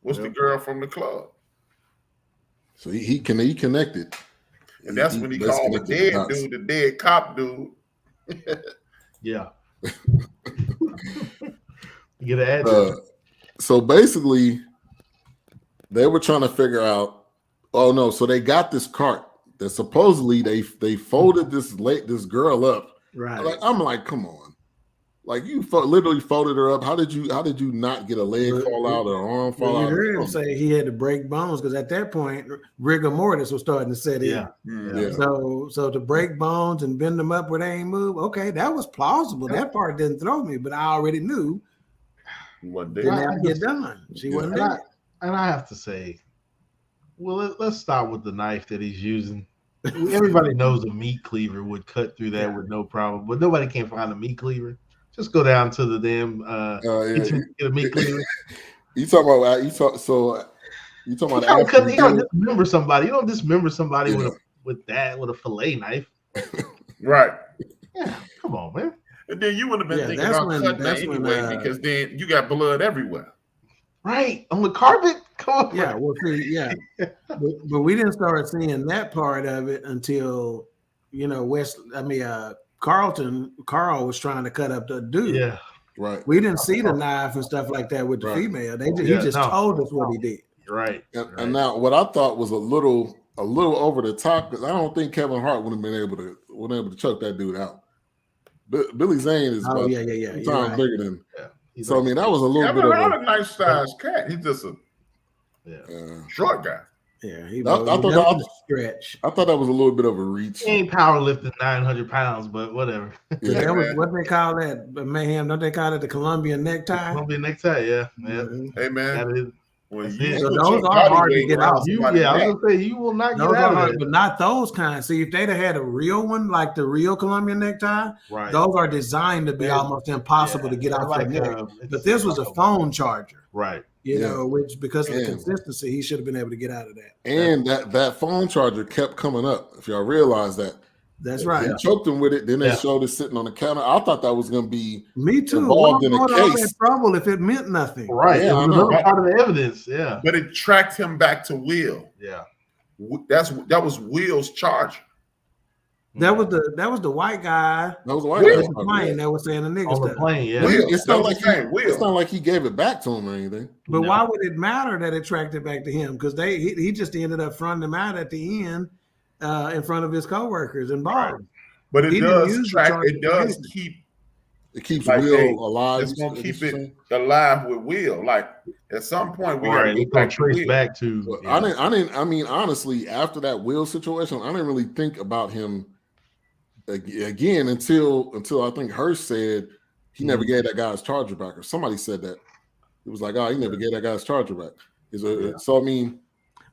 was the girl from the club. So he connected. And that's when he called the dead dude, the dead cop dude. Yeah. You get an address. So basically, they were trying to figure out, so they got this cart that supposedly they folded this girl up. Right. I'm like, come on. Like you literally folded her up. How did you not get a leg fall out or an arm fall out? You heard him say he had to break bones because at that point rigor mortis was starting to set in. Yeah. So to break bones and bend them up where they ain't move, okay, that was plausible. That part didn't throw me, but I already knew didn't have to get done. She wasn't there. And I have to say, well, let's start with the knife that he's using. Everybody knows a meat cleaver would cut through that with no problem, but nobody can find a meat cleaver. Just go down to the damn get a meat cleaver. You talking about you talking about you don't dismember somebody. You don't dismember somebody with a fillet knife. Right. Yeah. Come on, man. And then you wouldn't have been thinking about cutting that anyway because then you got blood everywhere. Right. On the carpet? Come on. Yeah, well, see, but we didn't start seeing that part of it until Carl was trying to cut up the dude. Yeah. Right. We didn't see the knife and stuff like that with the female. He just told us what he did. Right. And now what I thought was a little over the top, because I don't think Kevin Hart would have been able to choke that dude out. Billy Zane is times bigger than. Yeah. So I mean, that was a little bit of a nice sized cat. He's just a short guy. Yeah, I thought that was a little bit of a reach. He ain't powerlifting 900 pounds, but whatever. Yeah, that was what they call that, mayhem. Don't they call it the Colombian necktie? Colombian necktie, yeah. Mm-hmm. Hey man, so those are hard to get out. I was gonna say you will not get out of it, but not those kinds. See, if they'd have had a real one, like the real Colombian necktie, those are designed to be almost impossible to get out like that. But this was a phone charger, right? Which because of the consistency, he should have been able to get out of that. And that phone charger kept coming up. If y'all realize that. That's right. They choked him with it. Then they showed it sitting on the counter. I thought that was going to be me too. Involved in a case. All that trouble if it meant nothing. Right. Yeah, it was another part of the evidence. Yeah. But it tracked him back to Will. Yeah. That was Will's charger. That was the white guy. That was the white guy. The plane that was saying the nigga on the stuff. plane. Yeah. It's not like he gave it back to him or anything. But why would it matter that it tracked it back to him? Because he just ended up fronting him out at the end in front of his coworkers and bars. But it does track. It does keep. It keeps Will alive. It's gonna keep it alive with Will. Like at some point, we gotta trace back to. Well, I mean, honestly, after that Will situation, I didn't really think about him again until I think Hurst said he never gave that guy's charger back, or somebody said that. It was like, he never gave that guy's charger back. So I mean,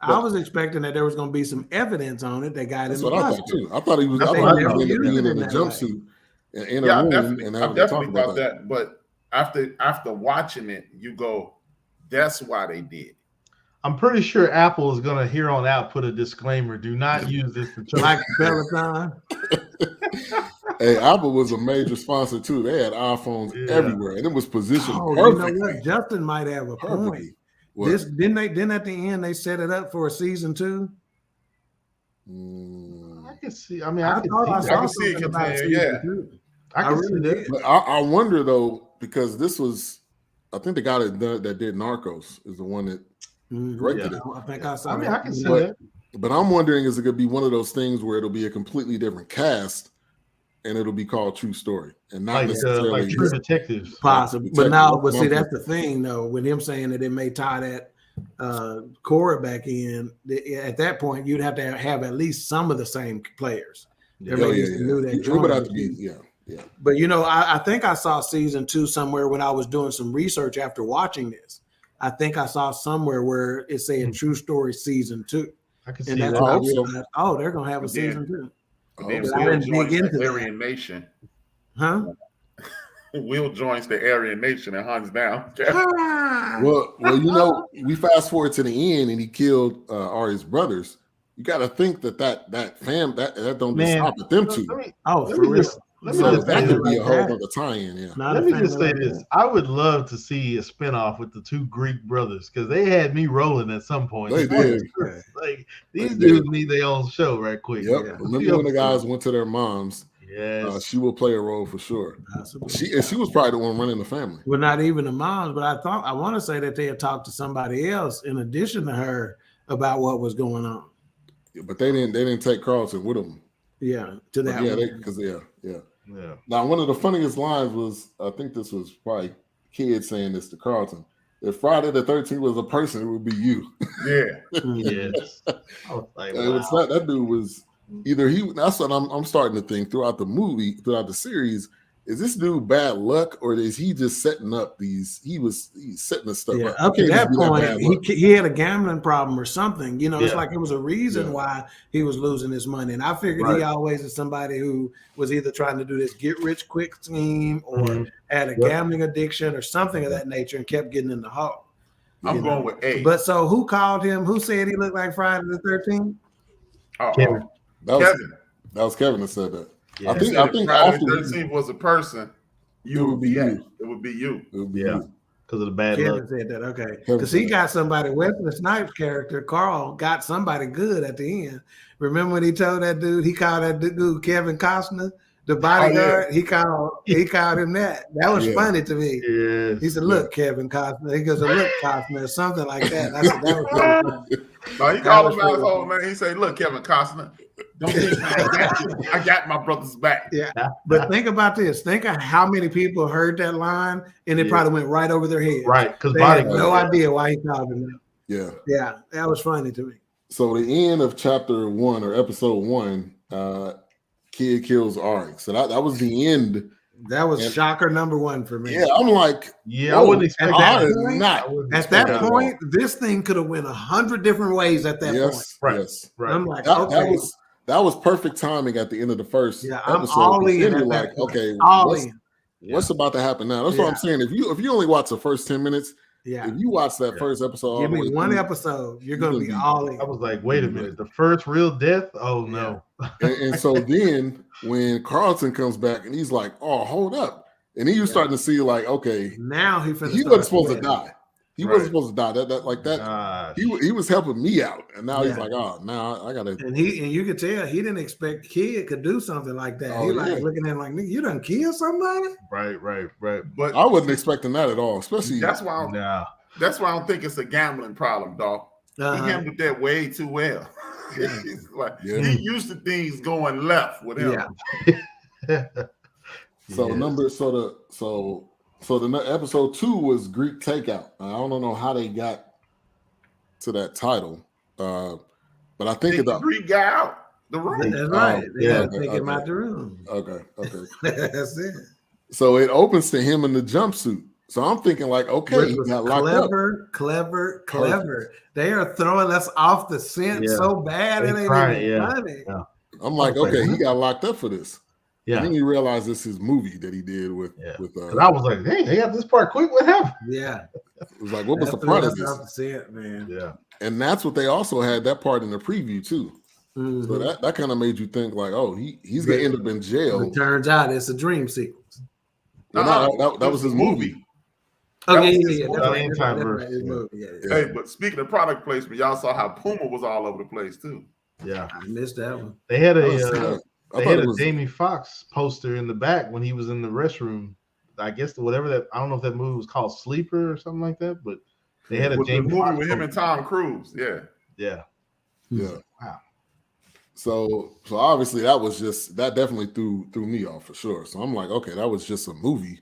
I was expecting that there was going to be some evidence on it that got him. That's what I thought too. I thought he was. I thought he was going to be in the jumpsuit in a room and having to talk about that. But after watching it, you go, "That's why they did." I'm pretty sure Apple is going to here on out put a disclaimer: do not use this to like Peloton. Hey, Apple was a major sponsor too. They had iPhones everywhere, and it was positioned perfectly. You know what? Justin might have a point. Didn't at the end they set it up for a season 2? I can see. I mean, I can see it continue. Yeah, I really did. But I wonder though, because this was, I think the guy that did Narcos is the one that directed it. I think I saw. I mean, I can see that. But I'm wondering, is it going to be one of those things where it'll be a completely different cast? And it'll be called True Story, and not necessarily like True Detectives. Possibly, but see, that's the thing, though. With him saying that it may tie that Cora back in, at that point, you'd have to have at least some of the same players. There may be some new that it would have to be, yeah. But I think I saw season 2 somewhere when I was doing some research after watching this. I think I saw somewhere where it said True Story season 2. I can see and that's that. what I realized, they're gonna have a season 2. Then Will joins the Aryan Nation. Huh? Will joins the Aryan Nation and hunts down. Well, we fast forward to the end, and he killed Arya's brothers. You got to think that don't just stop at them two. For real. That could be a whole other tie-in. Yeah. Let me just say this: I would love to see a spinoff with the 2 Greek brothers because they had me rolling at some point. They did. Like these dudes need their own show right quick. Yep. Yeah. Remember when the guys went to their moms? Yes. She will play a role for sure. She was probably the one running the family. Well, not even the moms, but I want to say that they had talked to somebody else in addition to her about what was going on. Yeah, but they didn't take Carlton with them. Yeah, to that. Yeah. Now, one of the funniest lines was, I think this was probably kids saying this to Carlton. If Friday the 13th was a person, it would be you. Yeah. Yes. I was like, that dude was either that's what I'm starting to think throughout the series. Is this dude bad luck, or is he just setting up he's setting the stuff up? Up to that point, he had a gambling problem or something. It's like it was a reason why he was losing his money. And I figured he always is somebody who was either trying to do this get-rich-quick scheme or had a gambling addiction or something of that nature and kept getting in the hole. I'm going with A. But so who called him? Who said he looked like Friday the 13th? Kevin. That was Kevin that said that. Yeah. I think Friday the 13th was a person. It would be you. Because of the bad luck. Kevin said that, okay. Because he got somebody, Wesley Snipes' character, Carl, got somebody good at the end. Remember when he told that dude, he called that dude Kevin Costner, the bodyguard? He called him that. That was funny to me. Yeah. He said, look, Kevin Costner. He goes, look, Costner, or something like that. I said, that was really funny. No, he called him out his whole name. He said, look, Kevin Costner, don't think I got my brother's back. Yeah. But think about this. Think of how many people heard that line and it probably went right over their head. Right. Because they had no idea why he called him that. Yeah. Yeah. That was funny to me. So the end of chapter 1 or episode 1, kid kills Ari. So that was the end. That was shocker number 1 for me. Yeah, I'm like, I wouldn't expect At that point, this thing could have went 100 different ways at that point. Right. Yes. Right. I'm like, that was perfect timing at the end of the first episode. I'm all in. You're like, okay, what's about to happen now? That's what I'm saying. If you only watch the first 10 minutes, if you watch that first episode, give me one episode, you're gonna be all in. I was like, wait a minute, the first real death? Oh no. And so then when Carlton comes back and he's like, oh, hold up. And then you're starting to see like, okay, now he wasn't supposed to die. He wasn't supposed to die. That he was helping me out. And now he's like, oh, now I gotta. And you could tell he didn't expect kid could do something like that. He looking at him like, nigga, you done kill somebody? Right. But I wasn't expecting that at all, especially that's why I don't think it's a gambling problem, dog. He handled that way too well. He used to things going left with him. So the episode 2 was Greek Takeout. I don't know how they got to that title, but I think the Greek guy out the room. That's right. They gotta take him out the room. Okay. That's it. So it opens to him in the jumpsuit. So I'm thinking like, okay, he got locked up. Clever. They are throwing us off the scent so bad it ain't even funny. Yeah. I'm like, okay, he got locked up for this. Yeah. And then you realize this is his movie that he did with. Because I was like, hey, they got this part quick. What happened? Yeah. It was like, what was the part of this? Off the scent, man. Yeah. And that's what they also had that part in the preview too. Mm-hmm. So that kind of made you think like, oh, he's gonna end up in jail. It turns out it's a dream sequence. Well, that was his movie. Okay, Hey, but speaking of product placement, y'all saw how Puma was all over the place too. Yeah, I missed that one. They had a Jamie Foxx poster in the back when he was in the restroom. I guess whatever that, I don't know if that movie was called Sleeper or something like that, but they had a Jamie movie with him and Tom Cruise. Yeah. Wow. So obviously that definitely threw me off for sure. So I'm like, okay, that was just a movie.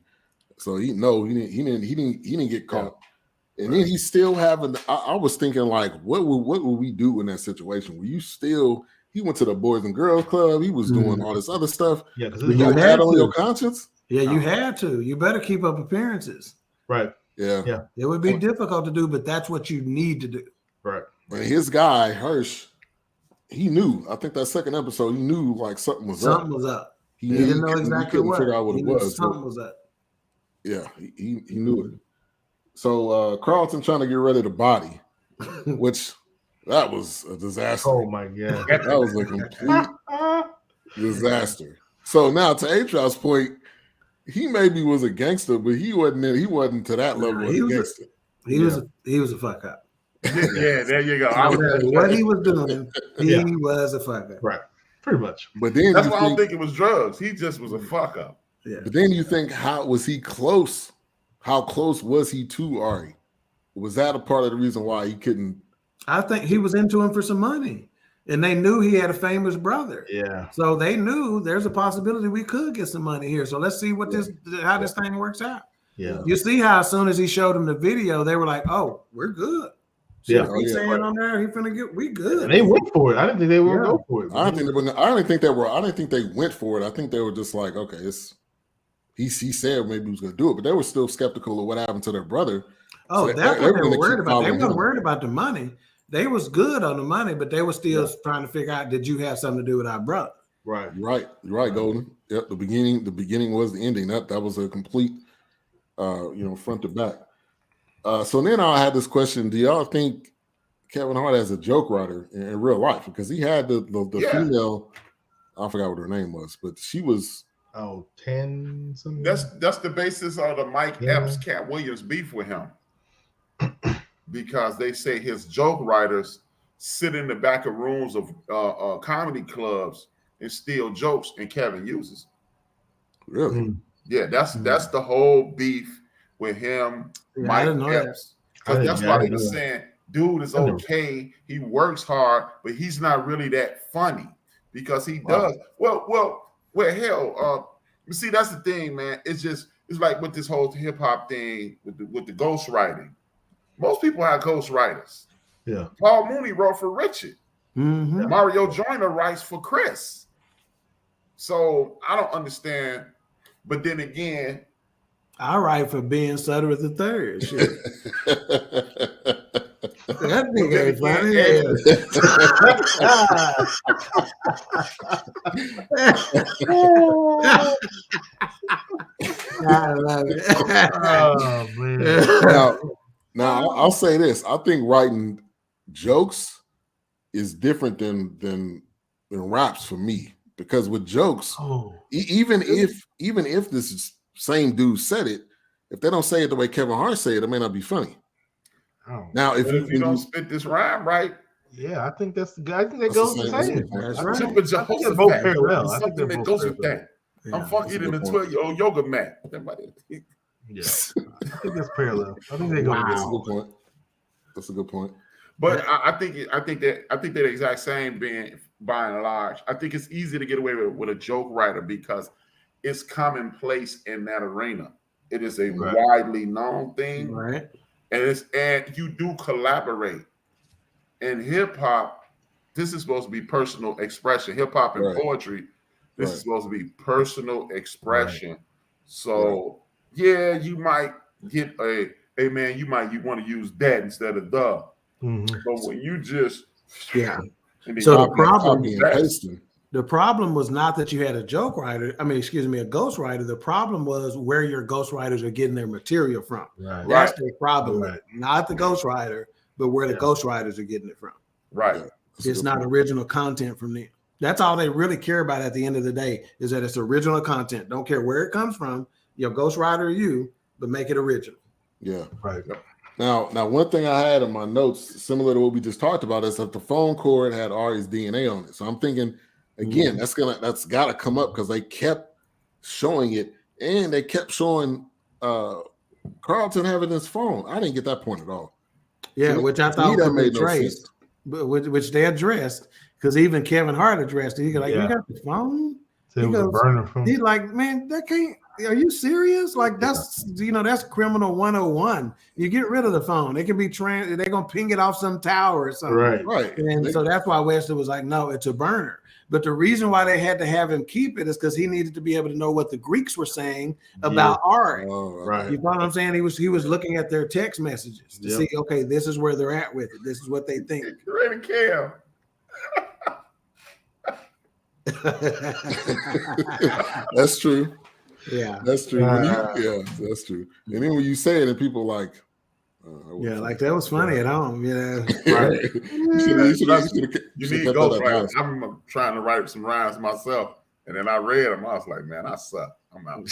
So he didn't get caught. And then he's still having. I was thinking like, what would we do in that situation? Were you still? He went to the Boys and Girls Club. He was doing all this other stuff. Yeah, because you had on your conscience. Yeah, you had to. You better keep up appearances. Right. Yeah. It would be difficult to do, but that's what you need to do. Right. And his guy Hirsch, he knew. I think that second episode, he knew like something was up. Something was up. He didn't know exactly what. Figure out what it was. Something was up. Yeah, he knew it. So Carlton trying to get rid of the body, which that was a disaster. Oh my god, that was a complete disaster. So now to HRap's point, he maybe was a gangster, but he wasn't to that level of a gangster. He was a fuck up. Yeah, there you go. What he was doing, he was a fuck up. Right, pretty much. But then that's why I don't think it was drugs. He just was a fuck up. Yeah. But then you think, how was he close? How close was he to Ari? Was that a part of the reason why he couldn't? I think he was into him for some money, and they knew he had a famous brother. Yeah. So they knew there's a possibility we could get some money here. So let's see what how this thing works out. Yeah. You see how as soon as he showed them the video, they were like, "Oh, we're good." So he's saying on there, we good. And they went for it. I didn't think they would go for it. I didn't think they went for it. I think they were just like, okay, it's. He said maybe he was going to do it, but they were still skeptical of what happened to their brother. Oh, so that's what they were worried about. They weren't worried about the money. They was good on the money, but they were still trying to figure out, did you have something to do with our brother? Right. Golden. Yep. The beginning was the ending. That was a complete, front to back. So then I had this question: do y'all think Kevin Hart as a joke writer in real life? Because he had the female, I forgot what her name was, but she was. 10 something. That's the basis of the Mike Epps, Cat Williams beef with him, because they say his joke writers sit in the back of rooms of comedy clubs and steal jokes, and Kevin uses. Really? Yeah, that's the whole beef with him, Mike Epps. Because that's why they were saying, dude is okay. He works hard, but he's not really that funny because he does well, hell, you see, that's the thing, man. It's like with this whole hip hop thing with the ghost writing. Most people have ghost writers. Yeah. Paul Mooney wrote for Richard. Mm-hmm. Mario Joyner writes for Chris. So I don't understand. But then again, I write for Ben Sutter the third. That nigga ain't funny. I love it. Oh man. Now I'll say this: I think writing jokes is different than raps for me, because with jokes, even if this same dude said it, if they don't say it the way Kevin Hart said it, it may not be funny. Now, if you don't spit this rhyme right, I think that's the guy. I think that goes the same. That's right. I think they're both parallel. I think that goes with that. I'm fucking in a 12-year-old yoga mat. Yeah, I think that's parallel. I think they go. That's a good point. That's a good point. But I think they're the exact same, being by and large. I think it's easy to get away with a joke writer because it's commonplace in that arena. It is a widely known thing, right? And you do collaborate. In hip hop, this is supposed to be personal expression. Hip hop and poetry, this is supposed to be personal expression. So you might get a, hey man, you want to use that instead of the. Mm-hmm. But when you just so the problem was not that you had a joke writer. I mean, excuse me, a ghostwriter. The problem was where your ghostwriters are getting their material from. Right. That's the problem. Not the ghostwriter, but where the ghostwriters are getting it from. Right. It's not original content from them. That's all they really care about at the end of the day is that it's original content. Don't care where it comes from, your ghostwriter or you, but make it original. Yeah. Right. Now, one thing I had in my notes, similar to what we just talked about, is that the phone cord had Ari's DNA on it. So I'm thinking, again, that's got to come up because they kept showing it, and they kept showing Carlton having his phone. I didn't get that point at all. Yeah, so which I thought could be traced, but which they addressed because even Kevin Hart addressed it. He goes, like, you got the phone? So he goes, burner phone. He's like, man, that can't. Are you serious? Like that's that's criminal 101. You get rid of the phone. It can be they're gonna ping it off some tower or something. Right. And so that's why Wesley was like, no, it's a burner. But the reason why they had to have him keep it is because he needed to be able to know what the Greeks were saying about Ari. Right. You know what I'm saying? He was looking at their text messages to see, okay, this is where they're at with it. This is what they think. Ready, Cam. That's true. Yeah, that's true. That's true. And then when you say it, and people like, like that was funny at home. Yeah, right. You need ghostwriters. I remember trying to write some rhymes myself, and then I read them. I was like, man, I suck. I'm out.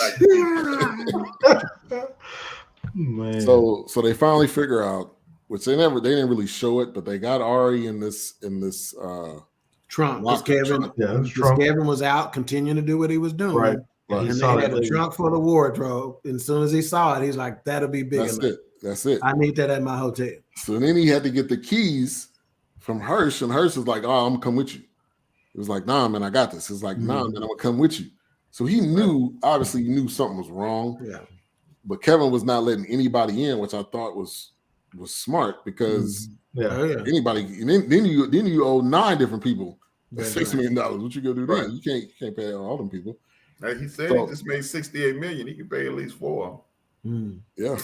Man. So they finally figure out, which they didn't really show it, but they got Ari in this trunk. Kevin was out, continuing to do what he was doing. Right. And they had a trunk full of wardrobe. And as soon as he saw it, he's like, that'll be big enough. That's it. I need that at my hotel. So then he had to get the keys from Hirsch, and Hirsch was like, oh, I'm gonna come with you. It was like, nah, man, I got this. It's like, nah, man, I'm gonna come with you. So he obviously knew something was wrong. Yeah. But Kevin was not letting anybody in, which I thought was smart because anybody, and then you owe 9 different people $6 million. What you gonna do then? You can't pay all them people. Like he said, he just made $68 million. He can pay at least 4. Yeah.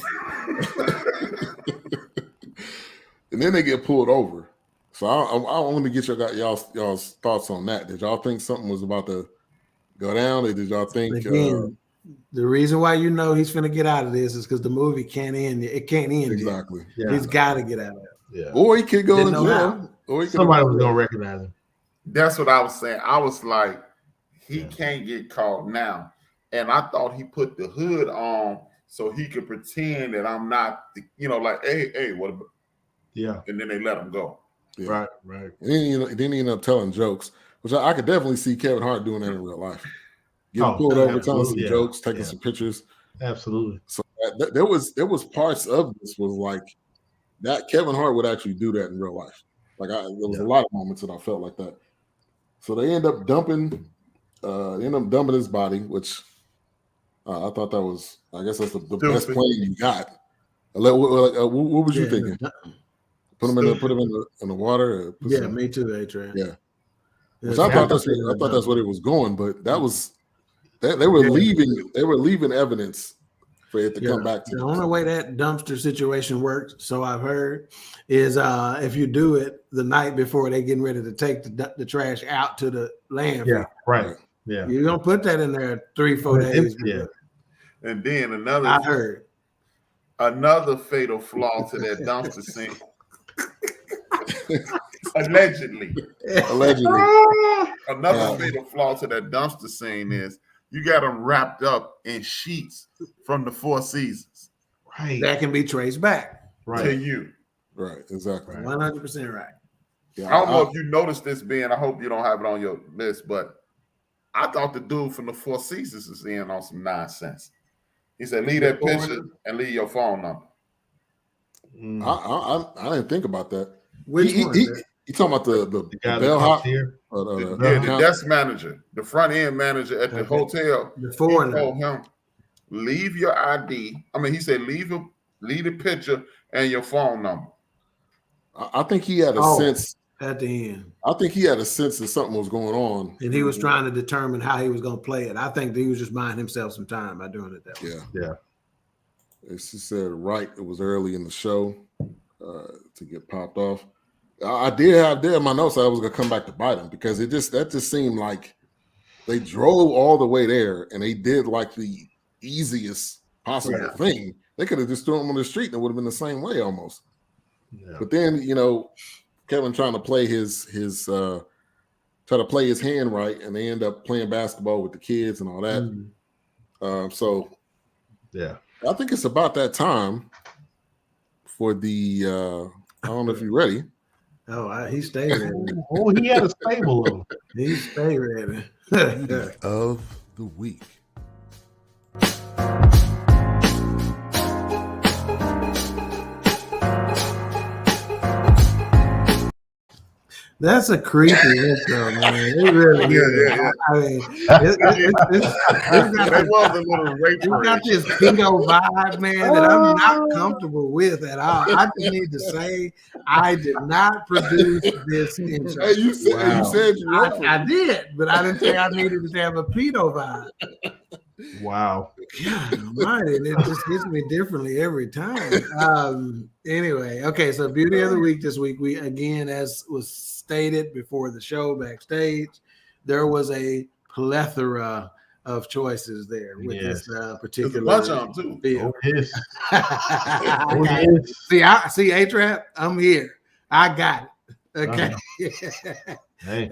And then they get pulled over. So I want to get y'all's thoughts on that. Did y'all think something was about to go down, or did y'all think? Again, the reason why he's finna get out of this is because the movie can't end. It can't end. Exactly. Yeah. He's got to get out of it. Yeah. Or he could go in jail. Or somebody was gonna recognize him. That's what I was saying. I was like, he can't get caught now. And I thought he put the hood on so he could pretend that I'm not, like, hey, what about? Yeah. And then they let him go. Yeah. Right. And then he ended up telling jokes, which I could definitely see Kevin Hart doing that in real life. Getting pulled over, telling some jokes, taking some pictures. Absolutely. So there was parts of this was like that Kevin Hart would actually do that in real life. Like there was a lot of moments that I felt like that. So they end up dumping his body, which I thought that was, I guess that's the best plan you got. What was you thinking? Put him in the water. Me too, HRap. Yeah. Which I thought that's what it was going, but that was they were leaving evidence for it to come back to. The only way that dumpster situation works, so I've heard, is if you do it the night before they getting ready to take the trash out to the landfill. Yeah, right. Yeah, you don't put that in there 3-4 days. Yeah, and then another fatal flaw to that dumpster scene. Allegedly. Another fatal flaw to that dumpster scene is you got them wrapped up in sheets from the Four Seasons. Right. That can be traced back to you. Right. Exactly. 100% right. Yeah, I don't know if you noticed this, Ben. I hope you don't have it on your list, but I thought the dude from the Four Seasons was in on some nonsense. He said, leave that picture and leave your phone number. I didn't think about that. Which one? You talking about the bellhop here? The desk manager, the front end manager at the hotel. He told him, leave your ID. I mean, he said, leave the picture and your phone number. I think he had a sense at the end. I think he had a sense that something was going on, and he was trying to determine how he was going to play it. I think he was just buying himself some time by doing it that way. Yeah. She said, right, it was early in the show to get popped off. I did have there in my notes I was going to come back to bite him because that just seemed like they drove all the way there and they did like the easiest possible thing. They could have just thrown him on the street and it would have been the same way almost. Yeah. But then, Kevin trying to play his hand right, and they end up playing basketball with the kids and all that. I think it's about that time for the I don't know if you're ready. Oh, he stayed ready. He had a stable of them. He stayed ready. Of the week. That's a creepy intro, man. It really is. I mean, it's got this pedo vibe, man, that I'm not comfortable with at all. I just need to say I did not produce this intro. Hey, you said you wrote it. I did, but I didn't say I needed to have a pedo vibe. Wow. God almighty, and it just hits me differently every time. Anyway, okay, so beauty of the week this week, we again, as was stated before the show backstage, there was a plethora of choices there with this particular bunch of them too. See, HRap, I'm here. I got it. Okay. Hey.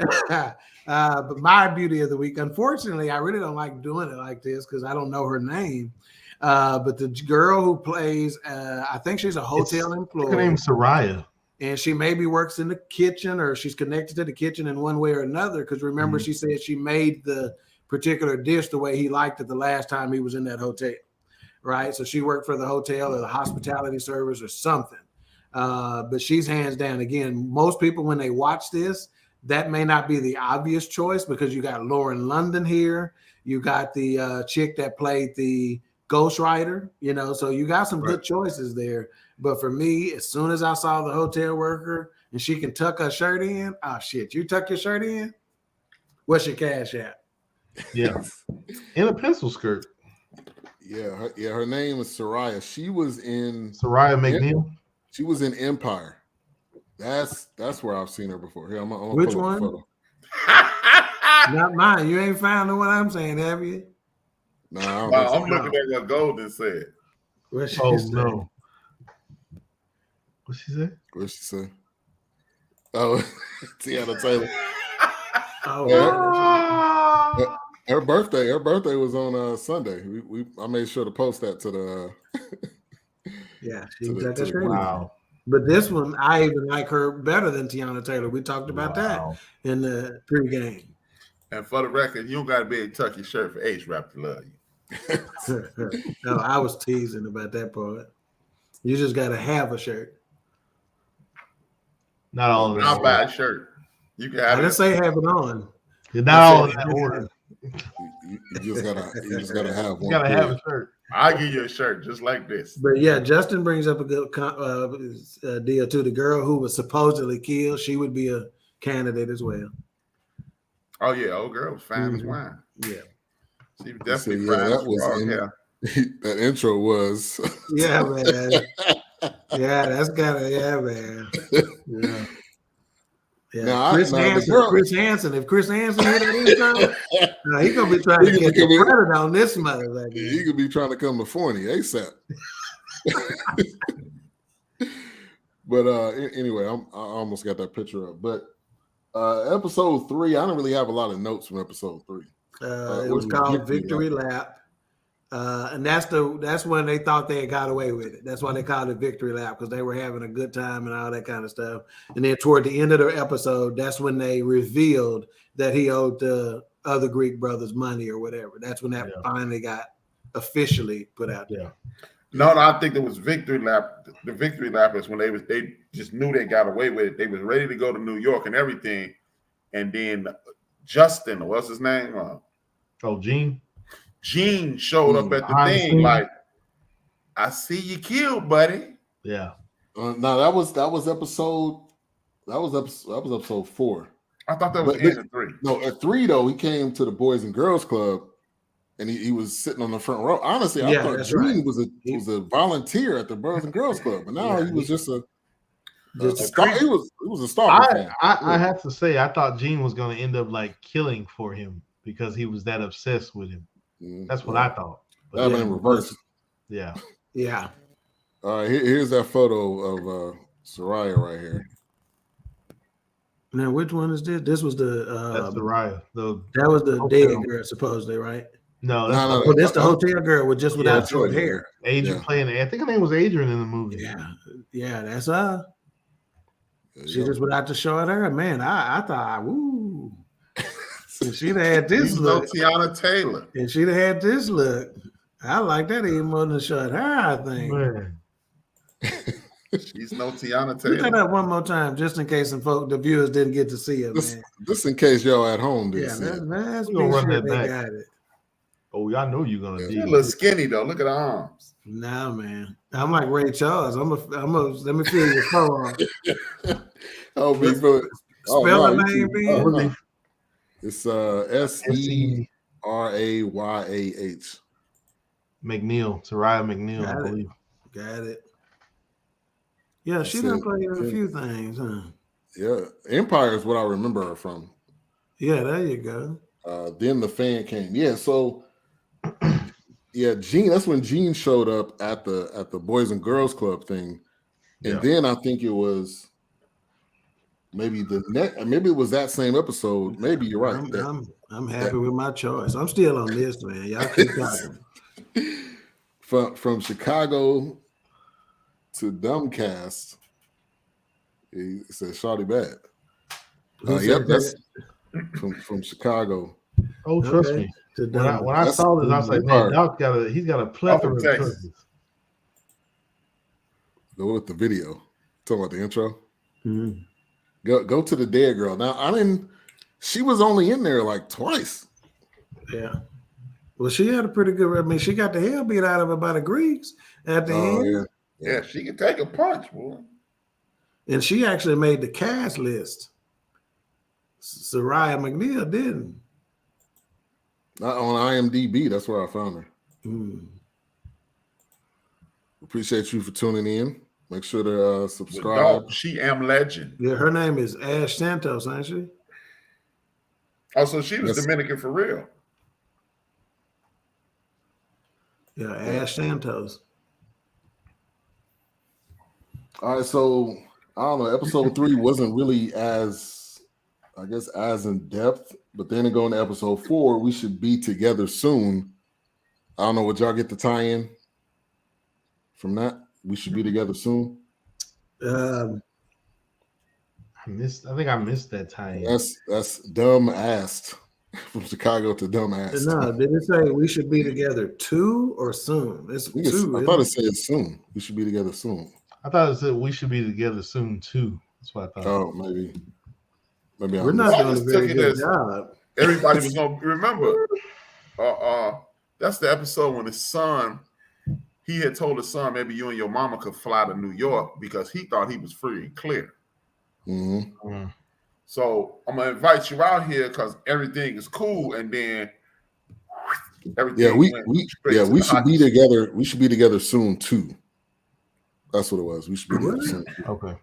But my beauty of the week, unfortunately, I really don't like doing it like this because I don't know her name. But the girl who plays, I think she's a hotel employee. Her name's Soraya. And she maybe works in the kitchen or she's connected to the kitchen in one way or another. Because remember, she said she made the particular dish the way he liked it the last time he was in that hotel, right? So she worked for the hotel or the hospitality service or something. But she's hands down. Again, most people, when they watch this, that may not be the obvious choice because you got Lauren London here. You got the chick that played the ghostwriter, so you got some good choices there. But for me, as soon as I saw the hotel worker and she can tuck her shirt in, oh shit, you tuck your shirt in? What's your cash at? Yeah. In a pencil skirt. Yeah, her name is Soraya. She was in Soraya McNeil. She was in Empire. That's where I've seen her before. Here, I'm which one? Not mine. You ain't found what I'm saying, have you? No, I'm looking at what Golden said. No. What'd she say? What'd she say? Oh, Tiana Taylor. Her birthday was on Sunday. I made sure to post that to the. Wow. But this one, I even like her better than Tiana Taylor. We talked about that in the pregame. And for the record, you don't got to be able to tuck your shirt for HRap to love you. No, I was teasing about that part. You just got to have a shirt. Not all of it. I'll buy a shirt. You can have I didn't say have it on. You're not all in that order. You just gotta have one. You gotta have a shirt. I'll give you a shirt just like this. But yeah, Justin brings up a good deal too. The girl who was supposedly killed, she would be a candidate as well. Oh yeah, old girl was fine as wine. Yeah, she was definitely fine. That was that intro was. Yeah, man. Yeah, that's gotta. Yeah, man. Yeah. Yeah, now, Chris Hansen. If Chris Hansen hit that intro, he's gonna be trying to get the credit on this motherfucker. He could be trying to come to Forney ASAP. But anyway, I almost got that picture up. But episode 3, I don't really have a lot of notes from episode 3. It was called Victory Lap. And that's when they thought they had got away with it. That's why they called it Victory Lap, because they were having a good time and all that kind of stuff. And then toward the end of the episode, that's when they revealed that he owed the other Greek brothers money or whatever. That's when that finally got officially put out there. No, I think it was Victory Lap. The Victory Lap is when they just knew they got away with it. They was ready to go to New York and everything. And then Justin, what's his name? Gene showed up at the thing like, I see you killed, buddy. Yeah. No, that was episode 4. I thought that was the end of 3. No, at 3 though, he came to the Boys and Girls Club and he was sitting on the front row. Honestly, I thought Gene was a volunteer at the Boys and Girls Club, but now he was just a star. He was a stalker. I have to say, I thought Gene was going to end up like killing for him because he was that obsessed with him. That's what I thought. That would have been reversed. Yeah. Yeah. All right, here's that photo of Soraya right here. Now, which one is this? This was the that's Soraya. That was the dead girl, supposedly, right? No, that's the hotel girl with just without short hair. Adrian playing. I think her name was Adrian in the movie. Yeah, that's her. She just without the short hair. Man, I thought, woo. And she'd have had this look. Tiana Taylor. And she'd have had this look. I like that even more than the short hair, I think. Man. She's no Tiana Taylor. Look at that one more time, just in case the viewers didn't get to see it, man. Just in case y'all at home didn't see it. That's gonna run that back. Got it. Oh, y'all know you're gonna be a little skinny though. Look at the arms. Nah, man. I'm like Ray Charles. I'm a let me feel your forearm. Oh, big foot. Spell the name, man. It's Serayah. McNeil, Soraya McNeil, I believe. Got it. Yeah, she done played in a few things, huh? Yeah, Empire is what I remember her from. Yeah, there you go. Then the fan came. Yeah, so Gene. That's when Gene showed up at the Boys and Girls Club thing, and then I think it was maybe maybe it was that same episode. Maybe you're right. I'm happy with my choice. I'm still on this, man. Y'all keep talking. From Chicago to Dumbcast, he said "Shawty bad." Yep, that's from Chicago. Oh, trust me. When I saw this, I was like, man, Dawk he's got a plethora of choices. Go with the video. Talk about the intro. Mm-hmm. Go to the dead girl. Now she was only in there like twice. Yeah. Well, she had a pretty good. I mean, she got the hell beat out of her by the Greeks at the end. Yeah, she can take a punch, boy. And she actually made the cast list. Soraya McNeil didn't. Not on IMDb. That's where I found her. Appreciate you for tuning in. Make sure to subscribe. She am legend. Yeah, her name is Ash Santos, ain't she? Oh, so she was Dominican for real. Yeah, Ash Santos. All right, so I don't know. Episode 3 wasn't really as in depth, but then going to episode 4, we should be together soon. I don't know. Would y'all get the tie-in from that? We should be together soon. I think I missed that tie-in. That's dumb assed from Chicago to dumb assed. No, did it say we should be together too or soon? I thought it said soon. We should be together soon. I thought it said we should be together soon too. That's what I thought. Oh, maybe. We're not doing a very good job. Everybody was gonna remember. That's the episode when his son. He had told his son, maybe you and your mama could fly to New York because he thought he was free and clear. Mm-hmm. So I'm gonna invite you out here because everything is cool, and then everything. We should be together. We should be together soon too. That's what it was. We should be together soon. Okay.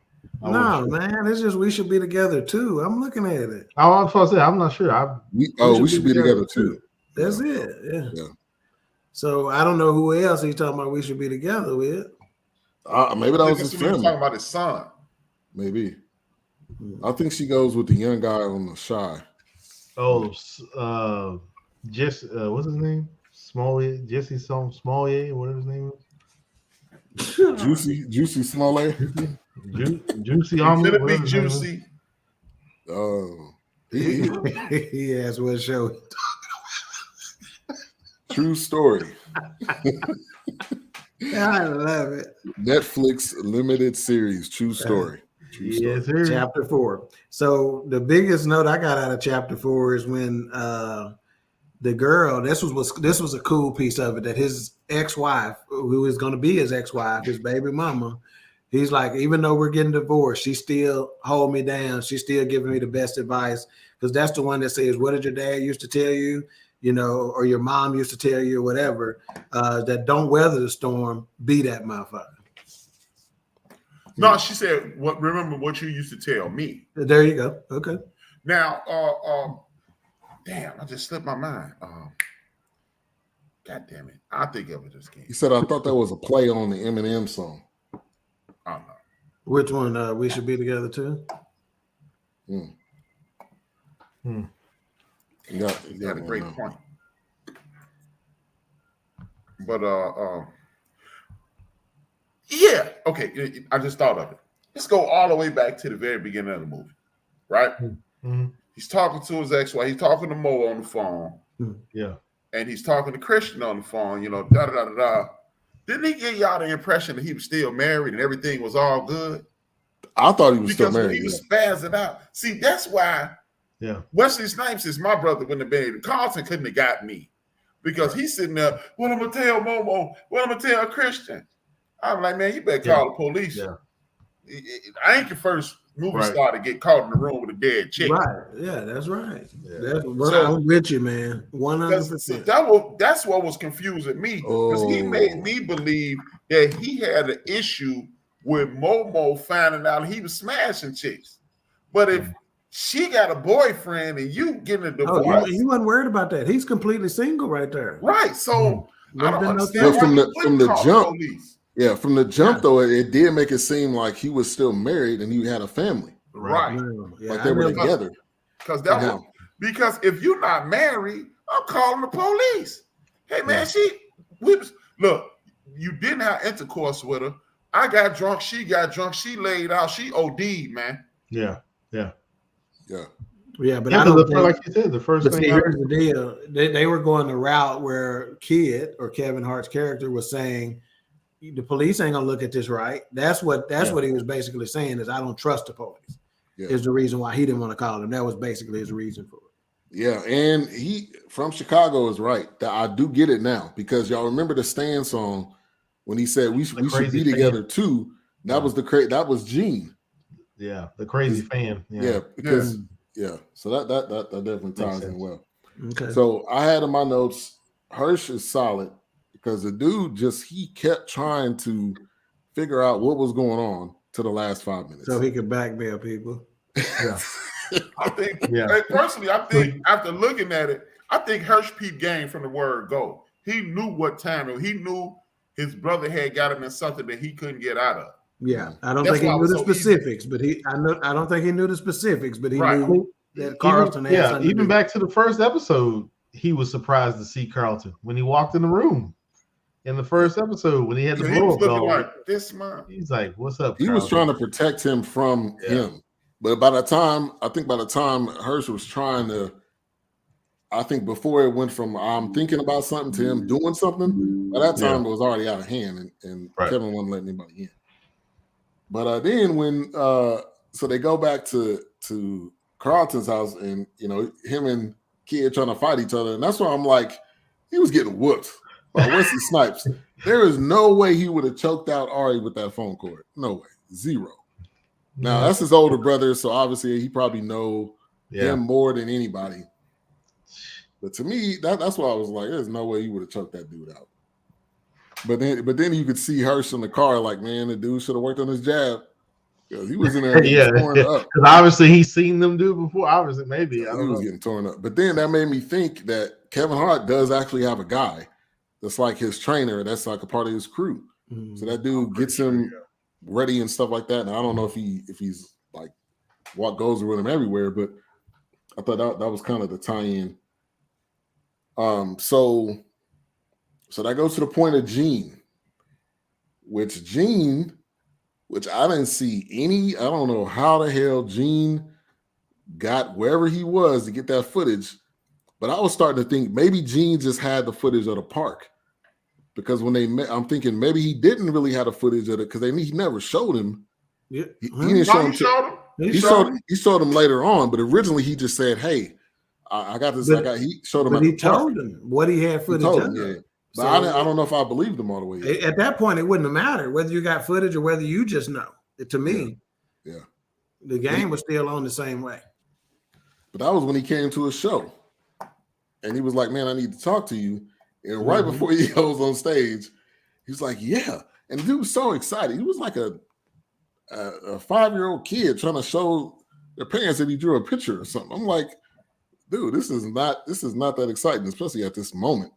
No, man, it's just we should be together too. I'm looking at it. I'm supposed to say I'm not sure. We should be together too. That's it. Yeah. So I don't know who else he's talking about. We should be together with. Maybe that was his friend. Talking about his son. Maybe. I think she goes with the young guy on the Shy. Oh, what's his name? Smollett, Jesse Smollett, whatever his name is. Juicy Smollett. Juicy omelet. Could it be Juicy? Oh, he asked what show. True story. I love it. Netflix limited series. True story. Yes, sir. Chapter 4. So the biggest note I got out of chapter 4 is when the girl. This was a cool piece of it, that his ex-wife, who is going to be his ex-wife, his baby mama. He's like, even though we're getting divorced, she still hold me down. She's still giving me the best advice, because that's the one that says, "What did your dad used to tell you? you know, or your mom used to tell you, or whatever, that don't weather the storm, be that motherfucker. No, she said, remember what you used to tell me. There you go. Okay. Now, damn, I just slipped my mind. God damn it. I think of it just came. He said, I thought that was a play on the Eminem song. I don't know. Which one? We Should Be Together Too? You got a great point. But yeah, okay. I just thought of it. Let's go all the way back to the very beginning of the movie, right? Mm-hmm. He's talking to his ex-wife. He's talking to Mo on the phone. Yeah. And he's talking to Christian on the phone, you know, da-da-da-da-da. Didn't he give y'all the impression that he was still married and everything was all good? I thought he was still married. Because he was spazzing out. See, that's why Wesley Snipes is my brother when the baby. Carlton couldn't have got me. Because he's sitting there, what I'm going to tell Momo? What I'm going to tell Christian? I'm like, man, you better call the police. Yeah. I ain't your first movie star to get caught in the room with a dead chick. Right. Yeah, that's right. Yeah. I'm with you, man. 100%. That's what was confusing me. Because he made me believe that he had an issue with Momo finding out he was smashing chicks. But if she got a boyfriend and you getting a divorce. He wasn't worried about that. He's completely single right there. Right. So I don't understand from the jump. Yeah, from the jump though, it did make it seem like he was still married and he had a family. Right. Like they were together. Because if you're not married, I'm calling the police. Hey man, look, you didn't have intercourse with her. I got drunk, she got drunk, she laid out, she OD'd, man. Yeah. But I don't think, like you said, the first thing. Here's the deal: they were going the route where Kevin Hart's character was saying, the police ain't gonna look at this right. That's what he was basically saying is I don't trust the police. Is the reason why he didn't want to call him. That was basically his reason for it. Yeah, and he from Chicago is right. I do get it now because y'all remember the Stan song when he said we should be together too. That was that was Gene. Yeah, the crazy fan. Yeah, because so that definitely ties in well. Okay. So I had in my notes, Hirsch is solid because the dude he kept trying to figure out what was going on to the last 5 minutes. So he could blackmail people. Yeah. I think personally, after looking at it, I think Hirsch peeped game from the word go. He knew what time he knew his brother had got him in something that he couldn't get out of. Yeah, I don't think he knew the specifics, but I don't think he knew the specifics, but he knew that Carlton had something to do. Even back to the first episode, he was surprised to see Carlton when he walked in the room. In the first episode, when he had the blow up dog, like this man. He's like, "What's up?" He Carlton? was trying to protect him from him, but by the time Hirsch was trying to, I think before it went from I'm thinking about something to him doing something, by that time it was already out of hand, and Kevin wasn't letting anybody in. But then when so they go back to Carlton's house, and him and Kid trying to fight each other, and that's why I'm like, he was getting whooped by Wesley Snipes. There is no way he would have choked out Ari with that phone cord. No way, zero. Now that's his older brother, so obviously he probably know him more than anybody. But to me, that's why I was like, there's no way he would have choked that dude out. But then you could see Hirsch in the car, like, man, the dude should have worked on his jab. Because he was in there torn up. Because obviously he's seen them do before. Obviously, maybe. I don't know. He was getting torn up. But then that made me think that Kevin Hart does actually have a guy that's like his trainer, that's like a part of his crew. Mm-hmm. So that dude gets him ready and stuff like that. And I don't know if he's like what goes with him everywhere, but I thought that was kind of the tie-in. So that goes to the point of Gene, which I didn't see any. I don't know how the hell Gene got wherever he was to get that footage, but I was starting to think maybe Gene just had the footage of the park, because when they met, I'm thinking maybe he didn't really have the footage of it because he never showed him. Yeah. He didn't show him. He showed him later on, but originally he just said, "Hey, I got this." He showed him. But he told him what he had footage of. Yeah. But so, I don't know if I believed him all the way. At that point, it wouldn't have mattered whether you got footage or whether you just know. To me, the game was still on the same way. But that was when he came to a show. And he was like, man, I need to talk to you. And right before he goes on stage, he's like, yeah. And the dude was so excited. He was like a 5-year-old kid trying to show their parents that he drew a picture or something. I'm like, dude, this is not that exciting, especially at this moment.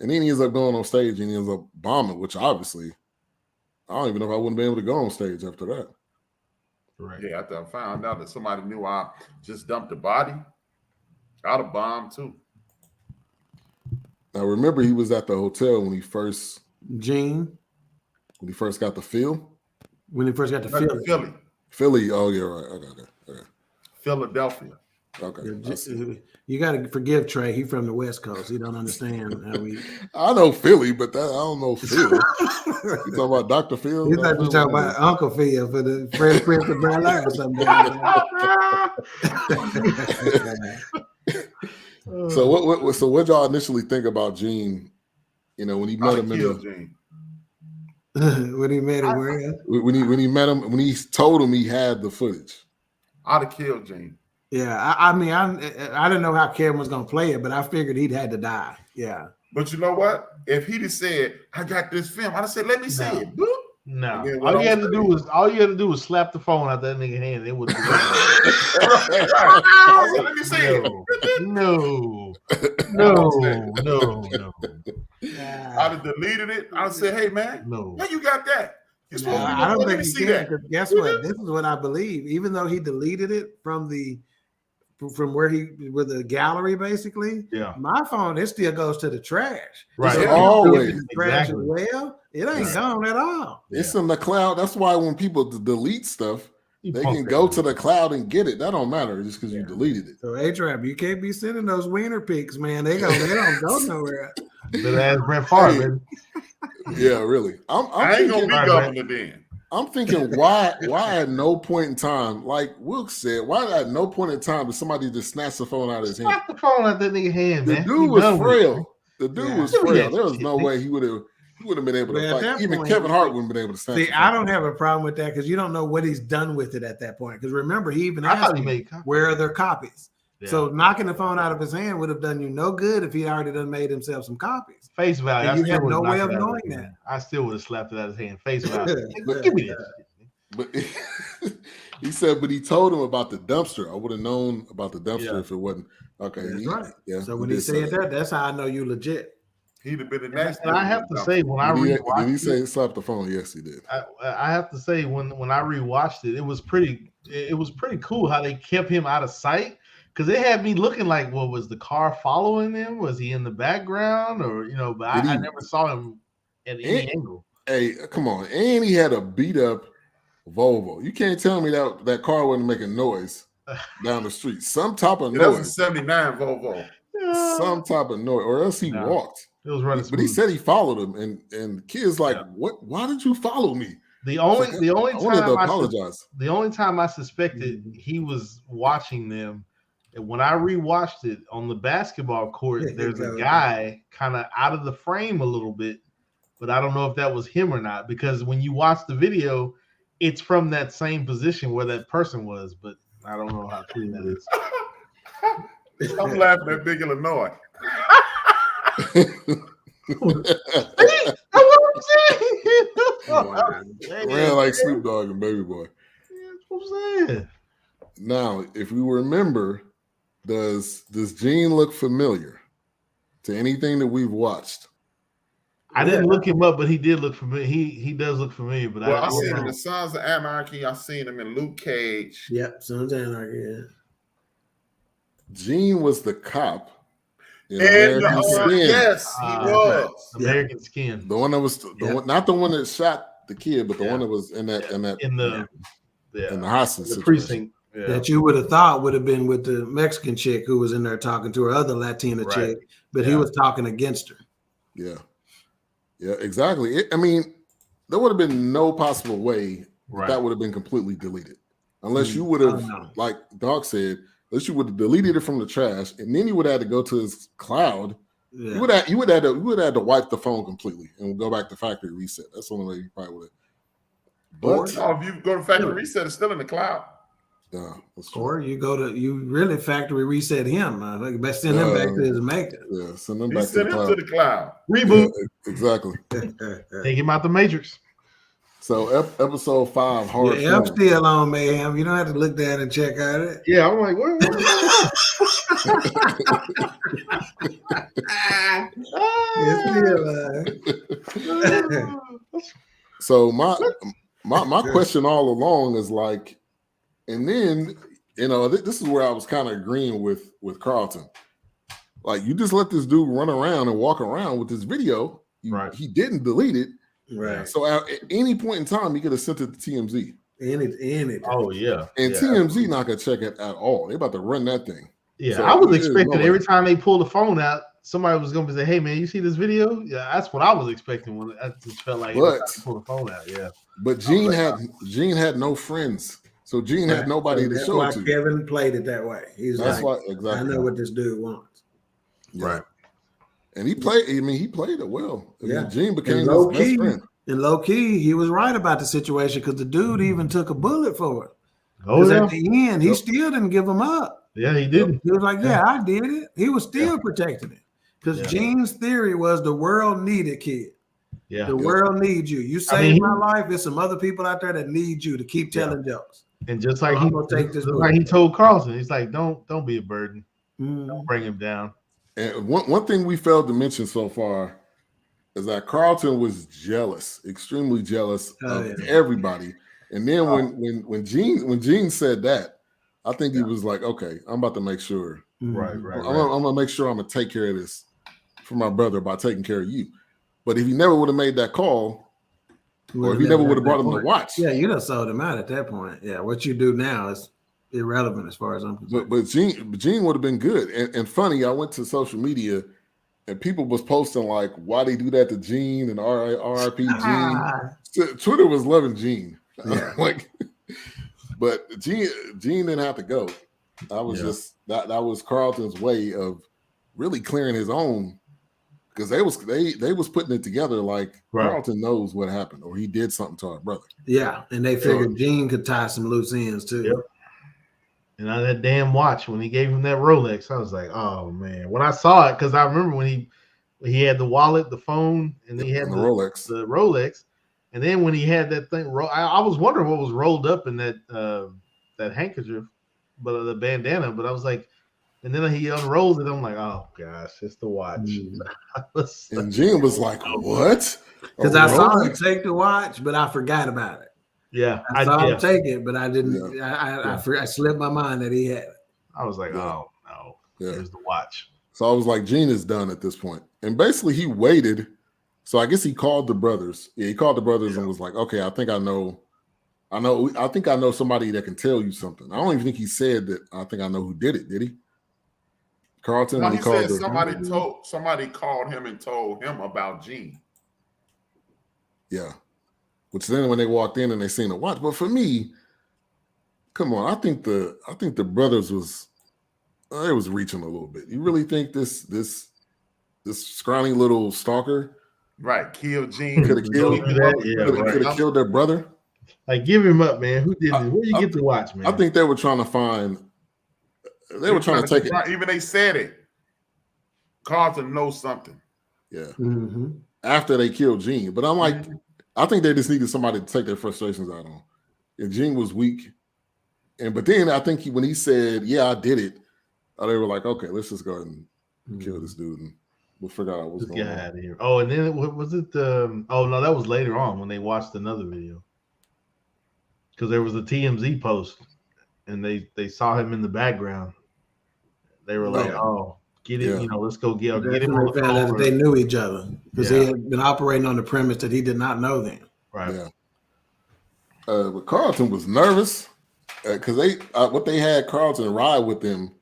And then he ends up going on stage and he ends up bombing, which obviously, I don't even know if I wouldn't be able to go on stage after that. Right. Yeah, after I found out that somebody knew I just dumped a body, I'd have bombed too. Now, remember, he was at the hotel when he first... Gene? When he first got the feel? When he first got to Philly. Oh, yeah, right. Okay. Philadelphia. Okay. You got to forgive Trey. He's from the West Coast. He don't understand how we... I know Philly, but I don't know Phil. You talking about Dr. Phil? You thought you talking about Uncle Phil for the Fresh Prince of Bel-Air or something. So what y'all initially think about Gene? You know, when he met him Gene. When he met him where? When he met him, when he told him he had the footage. I'd have killed Gene. Yeah, I mean, I didn't know how Kevin was gonna play it, but I figured he'd had to die. Yeah. But you know what? If he'd have said, "I got this film," I'd have said, "Let me see it." Boop. No, all you had to do was slap the phone out that nigga hand. It would. Let me see it. No. I'd have deleted it. I'd have said, "Hey man, how you got that?" I don't think you can. Because guess what? This is what I believe. Even though he deleted it from where the gallery, basically. Yeah. My phone, it still goes to the trash. Right. So always. Trash as well. It ain't gone at all. It's in the cloud. That's why when people delete stuff, they can go to the cloud and get it. That don't matter just because you deleted it. So HRap, you can't be sending those wiener pics, man. They don't go nowhere. But as Brett Favre, yeah, really. I ain't gonna be governor then. I'm thinking, why at no point in time, like Wilks said, why at no point in time did somebody just snatch the phone out of his hand? Snap the phone out that nigga hand, man. The dude was frail. There was no way he would have been able to fight. Even Kevin Hart wouldn't have been able to snatch it. I don't have a problem with that because you don't know what he's done with it at that point. Because remember, he even asked me, where are their copies? Yeah. So knocking the phone out of his hand would have done you no good if he already done made himself some copies. Face value. And you have no way of knowing that. I still would have slapped it out of his hand. Face value. Give me that. But he said, but he told him about the dumpster. I would have known about the dumpster if it wasn't. Okay. That's right. Yeah. So when he said that, that's how I know you legit. He'd have been the next. And I have to say, when I rewatched did he say slap the phone? Yes, he did. I have to say, when I rewatched it, it was pretty cool how they kept him out of sight. Because it had me looking like, well, was the car following him? Was he in the background? Or, but I never saw him at any angle. Hey, come on. And he had a beat up Volvo. You can't tell me that car wasn't making noise down the street. Some type of noise. That's a 79 Volvo. Some type of noise. Or else he walked. It was running But he said he followed him. And the kid's like, what? Why did you follow me? The only time I suspected he was watching them. And when I rewatched it on the basketball court, there's a guy kind of out of the frame a little bit, but I don't know if that was him or not, because when you watch the video, it's from that same position where that person was, but I don't know how true that is. I'm laughing at Big Illinois. Ran like Snoop Dogg and Baby Boy. That's what I'm saying. Now, if we remember, does Gene look familiar to anything that we've watched? I didn't look him up, but he did look familiar. He does look familiar. But I seen him in Sons of Anarchy. I seen him in Luke Cage. Yep, Sons of Anarchy. Yeah. Gene was the cop in American Skin. Yes, he was American Skin. The one that was not the one that shot the kid, but the one that was in the hostage precinct. Yeah. That you would have thought would have been with the Mexican chick who was in there talking to her other Latina chick, but he was talking against her. Yeah, exactly. I mean, there would have been no possible way that would have been completely deleted, unless you would have, like Dawk said, unless you would have deleted it from the trash, and then you would have had to go to his cloud. Yeah. You would have to wipe the phone completely and go back to factory reset. That's the only way you probably would have. But if you go to factory reset, it's still in the cloud. Yeah, or you really factory reset him. Best send him back to his maker. Yeah, send him back to the cloud. Reboot. Yeah, exactly. Take him out the Matrix. So episode 5, Hard. Yeah, I'm still on Mayhem. You don't have to look down and check out it. Yeah, I'm like, what? So my question all along is like, and then this is where I was kind of agreeing with Carlton. Like, you just let this dude run around and walk around with this video. Right. He didn't delete it. Right. So at any point in time, he could have sent it to TMZ. Anything. Oh yeah. And TMZ not gonna check it at all. They're about to run that thing. Yeah, So I was expecting every time they pull the phone out, somebody was going to say, "Hey man, you see this video?" Yeah, that's what I was expecting. When I just felt like every time they pull the phone out. Yeah. But Gene had no friends, so Gene had nobody to show it to. Kevin played it that way. He's exactly. I know what this dude wants. Yeah. Right. And he played. I mean, he played it well. I mean, Gene became his best friend. And low key, he was right about the situation because the dude even took a bullet for it. Oh yeah. At the end, he still didn't give him up. Yeah, he didn't. He was like, "Yeah, I did it." He was still protecting it because Gene's theory was the world needed kid. Yeah, the world needs you. You saved my life. There's some other people out there that need you to keep telling jokes. And just like he told Carlton, he's like, "Don't be a burden. Don't bring him down." And one thing we failed to mention so far is that Carlton was jealous, extremely jealous of everybody. And then when Gene said that, I think he was like, "Okay, I'm about to make sure. Right. I'm gonna make sure I'm gonna take care of this for my brother by taking care of you." But if he never would have made that call, or if he never would have brought him to watch, you done sold him out at that point. Yeah, what you do now is irrelevant as far as I'm concerned. But Gene would have been good. And funny, I went to social media and people was posting like, why they do that to Gene and RIP Gene. Twitter was loving Gene. Yeah. But Gene didn't have to go. I was just that was Carlton's way of really clearing his own, because they was putting it together like Carlton knows what happened or he did something to our brother. Yeah, and they figured Gene could tie some loose ends too. Yep. And on that damn watch, when he gave him that Rolex, I was like, oh man. When I saw it, because I remember when he had the wallet, the phone, and he had the Rolex. And then when he had that thing, I was wondering what was rolled up in that handkerchief, but the bandana. But I was like, and then he unrolled it. I'm like, oh gosh, it's the watch. And Gene was like, what? Because I saw him take the watch, but I forgot about it. Yeah, I saw him take it, but I didn't. Yeah. I slipped my mind that he had it. I was like, oh no, there's the watch. So I was like, Gene is done at this point. And basically he waited. So I guess he called the brothers. Yeah, he called the brothers and was like, okay, I think I know somebody that can tell you something. I don't even think he said that I think I know who did it, did he? Carlton, no, he said somebody called him and told him about Gene. Yeah. Which then when they walked in and they seen the watch. But for me, come on, I think the brothers was reaching a little bit. You really think this scrawny little stalker killed Gene? Could have killed their brother? Like, give him up, man. Who did this? Where you get the watch, man? I think they were trying to find. They were trying to take it. Even they said it. Carlton knows something. Yeah. Mm-hmm. After they killed Gene, but I'm like, I think they just needed somebody to take their frustrations out on. And Gene was weak, but then I think when he said, "Yeah, I did it," they were like, "Okay, let's just go ahead and kill this dude, and we'll figure out what's going on." Out of here. Oh, and then was it? Oh no, that was later on when they watched another video, because there was a TMZ post, and they saw him in the background. They were like, "Oh, get it, let's go get him." They found out that they knew each other because they had been operating on the premise that he did not know them. Right. Yeah. But Carlton was nervous because they had Carlton ride with them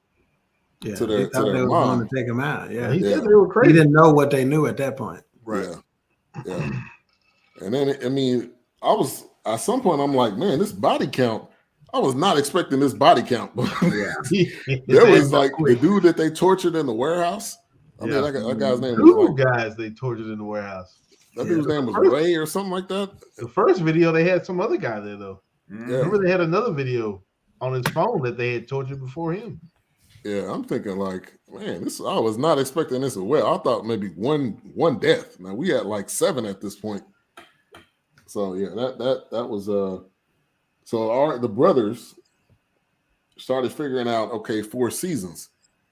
to their mom to take him out. Yeah, he said they were crazy. He didn't know what they knew at that point. Right. Yeah. And then I was at some point I'm like, man, this body count. I was not expecting this body count. There was like the dude that they tortured in the warehouse. I mean, that guy's name was guys they tortured in the warehouse. That dude's name was Ray or something like that. The first video, they had some other guy there, though. Yeah. Remember, they had another video. on his phone that they had tortured before him. Yeah, I'm thinking like, man, I was not expecting this as well. I thought maybe one death. Now we had like 7 at this point. So yeah, that was so the brothers started figuring out, okay, 4 seasons.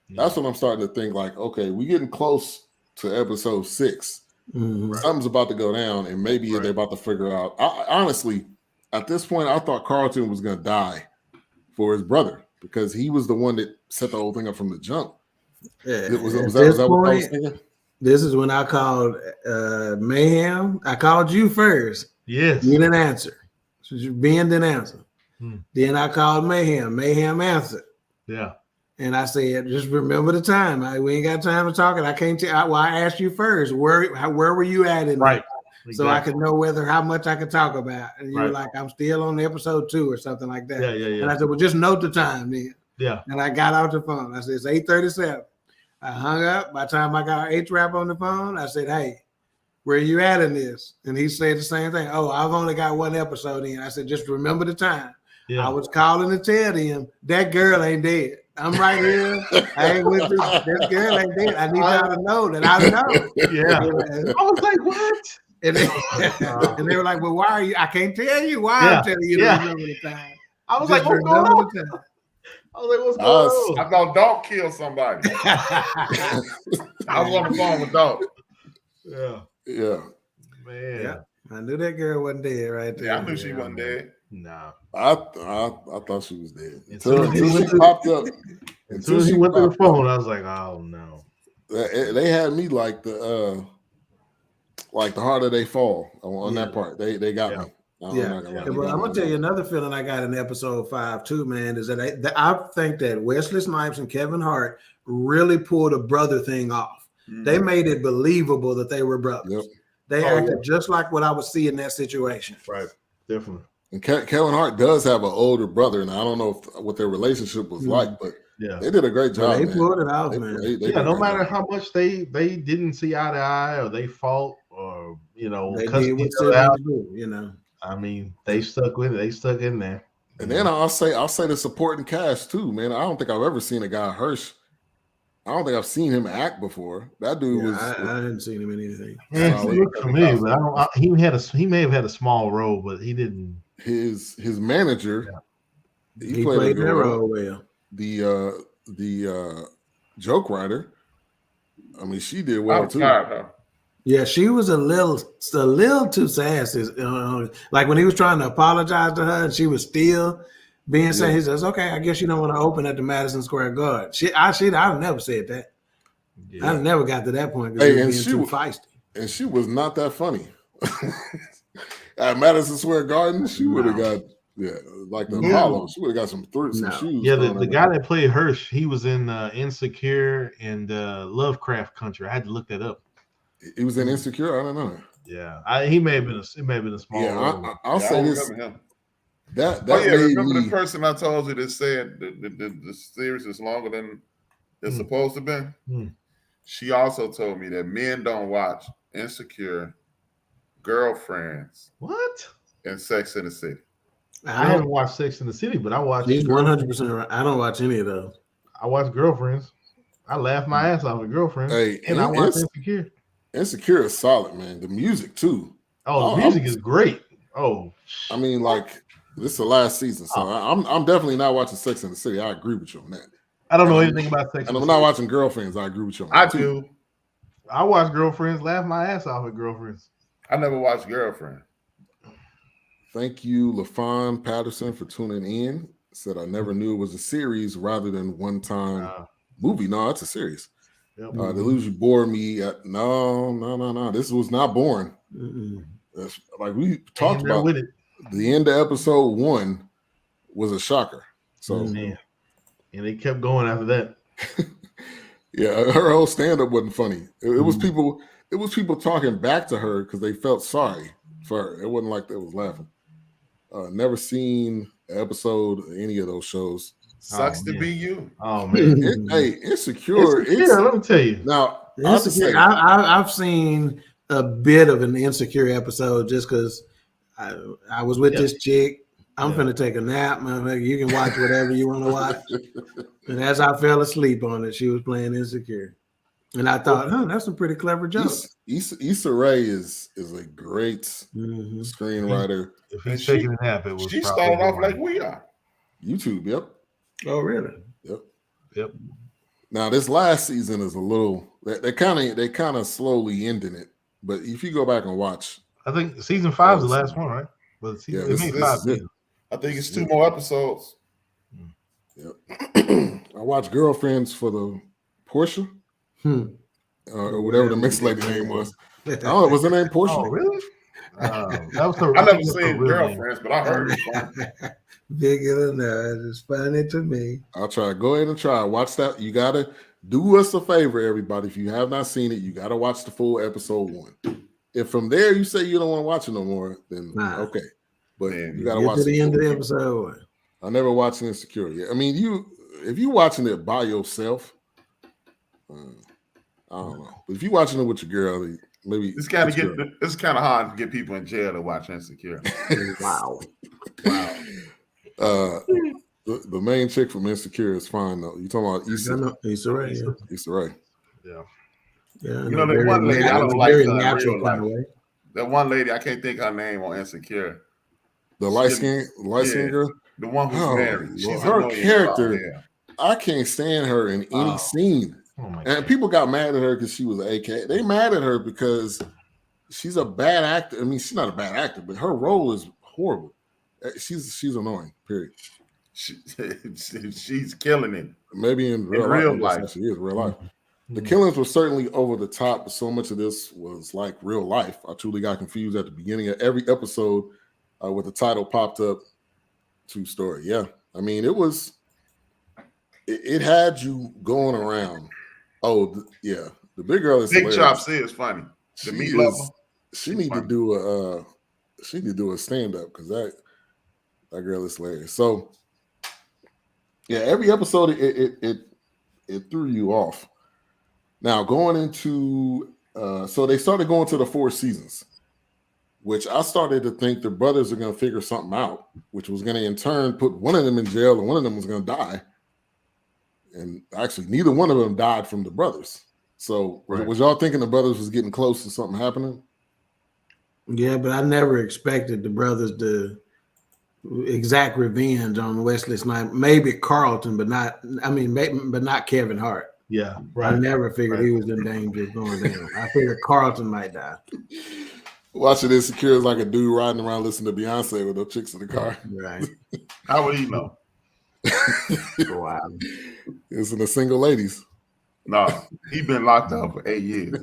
Yeah. That's when I'm starting to think like, okay, we getting close to episode 6. Mm-hmm. Something's about to go down, and maybe they're about to figure out. Honestly, at this point, I thought Carlton was going to die for his brother because he was the one that set the whole thing up from the jump. Yeah. Was that what I was thinking? This is when I called Mayhem. I called you first. Yes. You didn't answer. Ben didn't answer. Then I called Mayhem. Mayhem answered. Yeah. And I said, just remember the time. We ain't got time to talk. And I can't tell. Well, I asked you first. Where were you at in right? Exactly. So I could know how much I could talk about. And you were like, I'm still on episode 2 or something like that. Yeah. And I said, well, just note the time then. Yeah. And I got out the phone. I said, it's 8:37. I hung up. By the time I got HRap on the phone, I said, hey, where you at in this? And he said the same thing. Oh, I've only got 1 episode in. I said, just remember the time. Yeah. I was calling to tell them that girl ain't dead. I'm right here. I ain't with you. This girl ain't dead. I need y'all to know that I know. Yeah. I was like, what? And they were like, well, why are you? I can't tell you why I'm telling you to remember the time. I was like, what's going on? I was like, what's going on? I thought Dawk killed somebody. I was on the phone with Dawk. Yeah. Man. Yeah. I knew that girl wasn't dead right there. Yeah, I knew she wasn't dead. No. I thought she was dead. Until she popped up. As soon as he went to the phone, I was like, oh no. They had me like the harder they fall on that part. They got me. Well, I'm gonna tell you another feeling I got in episode 5 too, man, is that I think that Wesley Snipes and Kevin Hart really pulled a brother thing off. Mm-hmm. They made it believable that they were brothers. Yep. They acted just like what I would see in that situation. Right, definitely. And Kevin Hart does have an older brother, and I don't know what their relationship was like, but they did a great job. They pulled it out, man. No matter how much they didn't see eye to eye, or they fought, or they did what they out, do, I mean, they stuck with it. They stuck in there. And then I'll say the supporting cast too, man. I don't think I've ever seen a guy Hirsch. I don't think I've seen him act before. That dude was. I hadn't seen him in anything. Yeah, he looked familiar, but he may have had a small role, but he didn't. His manager, he played that role well. The joke writer, I mean, she did well too. Yeah, she was a little too sassy. Like when he was trying to apologize to her, and she was still being said. He says, "Okay, I guess you don't want to open at the Madison Square Garden." I never said that. Yeah. I never got to that point because she was being too feisty. And she was not that funny. At Madison Square Garden, she would have got like the Apollo. She would have got some shoes. Yeah, the guy that played Hirsch, he was in Insecure and Lovecraft Country. I had to look that up. He was in Insecure. I don't know. Yeah, he may have been a small. Yeah, I'll say this. That remember the person I told you that said the series is longer than it's supposed to be? She also told me that men don't watch Insecure, Girlfriends, and Sex in the City. I haven't watched Sex in the City, but I watched. He's 100% right. I don't watch any of those. I watch Girlfriends. I laughed my ass off at Girlfriends, and I watch Insecure. Insecure is solid, man. The music too. Oh, the music is great. Oh, I mean, like this is the last season, so I'm definitely not watching Sex in the City. I agree with you on that. I don't know anything about Sex. And I'm not watching Girlfriends. I agree with you on that. I do. I watch Girlfriends. Laugh my ass off at Girlfriends. I never watched Girlfriend. Thank you, LaFon Patterson, for tuning in. Said I never knew it was a series rather than one-time movie. No, it's a series. Yep. The illusion bored me. No. This was not boring. That's, like we talked about, with it. The end of episode 1 was a shocker. So, and they kept going after that. Yeah, her whole stand-up wasn't funny. It was people. It was people talking back to her because they felt sorry for her. It wasn't like they was laughing. Never seen an episode of any of those shows. Sucks to be you. Oh man. Insecure. Let me tell you. Now, I've seen a bit of an Insecure episode just because I was with this chick. I'm finna take a nap, motherfucker. You can watch whatever you want to watch. And as I fell asleep on it, she was playing Insecure. And I thought, that's some pretty clever jokes. Issa Rae is a great screenwriter. If he's taking a nap, it was she started off like we are. YouTube, yep. Oh, really? Yep. Now this last season is a little they kind of slowly ending it. But if you go back and watch, I think season 5 is the last one, right? But they made 5 seasons. I think it's 2 more episodes. Yep. I watched Girlfriends for the Portia. Or whatever the mixed lady name was. I don't know, was her name Portia? Oh, really? That was I never seen Girlfriends, but I heard it. Bigger than that. It's funny to me. I'll try. Go ahead and try. Watch that. You gotta do us a favor, everybody. If you have not seen it, you gotta watch the full episode 1. If from there you say you don't want to watch it no more, then okay. But you gotta watch to the end of the episode. episode. I never watched Insecure yet. I mean, if you watching it by yourself, I don't know. But if you watching it with your girl, maybe it's kind of hard to get people in jail to watch Insecure. Wow. The main chick from Insecure is fine though. You talking about Issa Rae? Issa Rae. Yeah. You know that one lady I don't like natural kind of way. That one lady I can't think her name on Insecure. The light skin girl. The one who's married. She's her character. I can't stand her in any scene. And people got mad at her because she was an AK. They mad at her because she's a bad actor. I mean, she's not a bad actor, but her role is horrible. She's annoying. Period. She's killing it. Maybe in real life. She is real life. The killings were certainly over the top, but so much of this was like real life. I truly got confused at the beginning of every episode with the title popped up. True story. Yeah. I mean, it had you going around. Oh, yeah. The big girl is Big Chop is funny. She need to do a stand-up because that girl is hilarious. So yeah, every episode it threw you off. Now going into so they started going to the 4 seasons, which I started to think the brothers are going to figure something out, which was going to in turn put one of them in jail and one of them was going to die. And actually, neither one of them died from the brothers. So was y'all thinking the brothers was getting close to something happening? Yeah, but I never expected the brothers to exact revenge on Wesley Snipes. Maybe Carlton, but not Kevin Hart. Yeah, right. I never figured he was in danger of going down. I figured Carlton might die. Watching Insecure is like a dude riding around listening to Beyonce with no chicks in the car. Right. How would he know? Wow. It's in the single ladies. No, he been locked up for 8 years.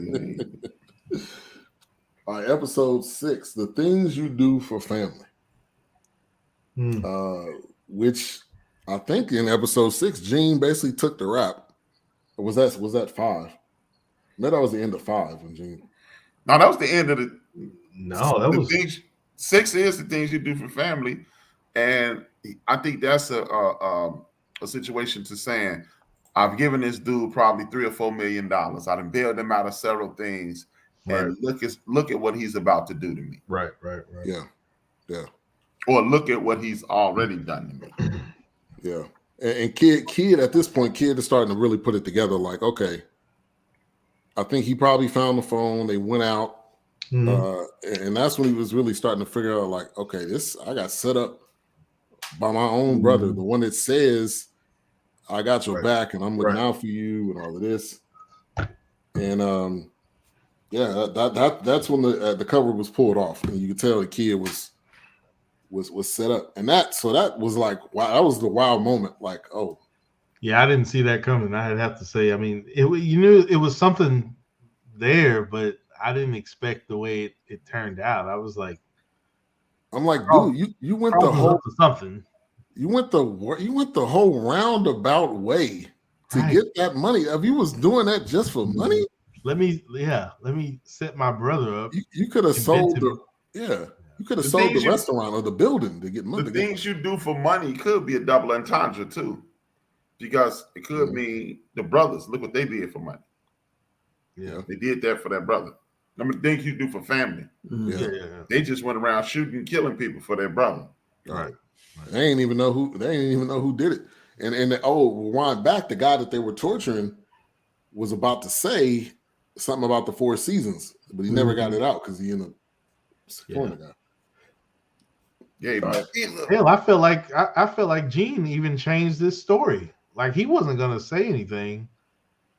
All right, episode 6, the things you do for family. Which I think in episode 6, Gene basically took the rap. Or was that 5? No, that was the end of 5 when Gene. No, that was the end of the. No, that was things, 6 is the things you do for family, and I think that's a situation to saying, I've given this dude probably $3 or $4 million. I done bailed him out of several things, and look at what he's about to do to me. Right. Yeah. Or look at what he's already done to me. Yeah. And Kid at this point, Kid is starting to really put it together. Like, okay, I think he probably found the phone. They went out, and that's when he was really starting to figure out, like, okay, I got set up by my own brother, the one that says, I got your back and I'm looking out for you and all of this. And that's when the cover was pulled off, and you could tell the kid was set up. And that was like, wow, that was the wow moment. Like, oh. Yeah, I didn't see that coming. I'd have to say, I mean, you knew it was something there, but I didn't expect the way it turned out. I was like, I'm like, dude, you went the whole something. You went the whole roundabout way to get that money. If you was doing that just for money, let me set my brother up. You could have sold you could have sold the restaurant or the building to get money. The things you do for money could be a double entendre too, because it could mean the brothers. Look what they did for money. Yeah, they did that for their brother. Number things you do for family. Yeah. They just went around shooting and killing people for their brother. Right. They ain't even know who did it. And rewind back, the guy that they were torturing was about to say something about the Four Seasons, but he never got it out because he ended up securing the guy. Yeah, hell, I feel like Gene even changed this story. Like he wasn't gonna say anything,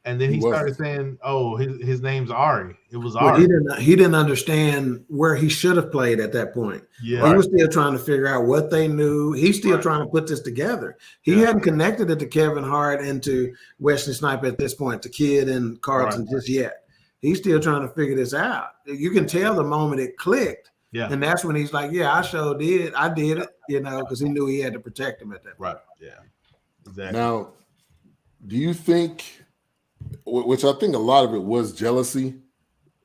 and then he started saying, "Oh, his name's Ari." It was Ari. He didn't understand where he should have played at that point. Yeah, he was still trying to figure out what they knew. He's still trying to put this together. He hadn't connected it to Kevin Hart and to Wesley Snipes at this point, to Kid and Carlton just yet. He's still trying to figure this out. You can tell the moment it clicked. Yeah. And that's when he's like, yeah, I sure did. I did it, because he knew he had to protect him at that point. Right. Yeah. Exactly. Now, do you think, which I think a lot of it was jealousy,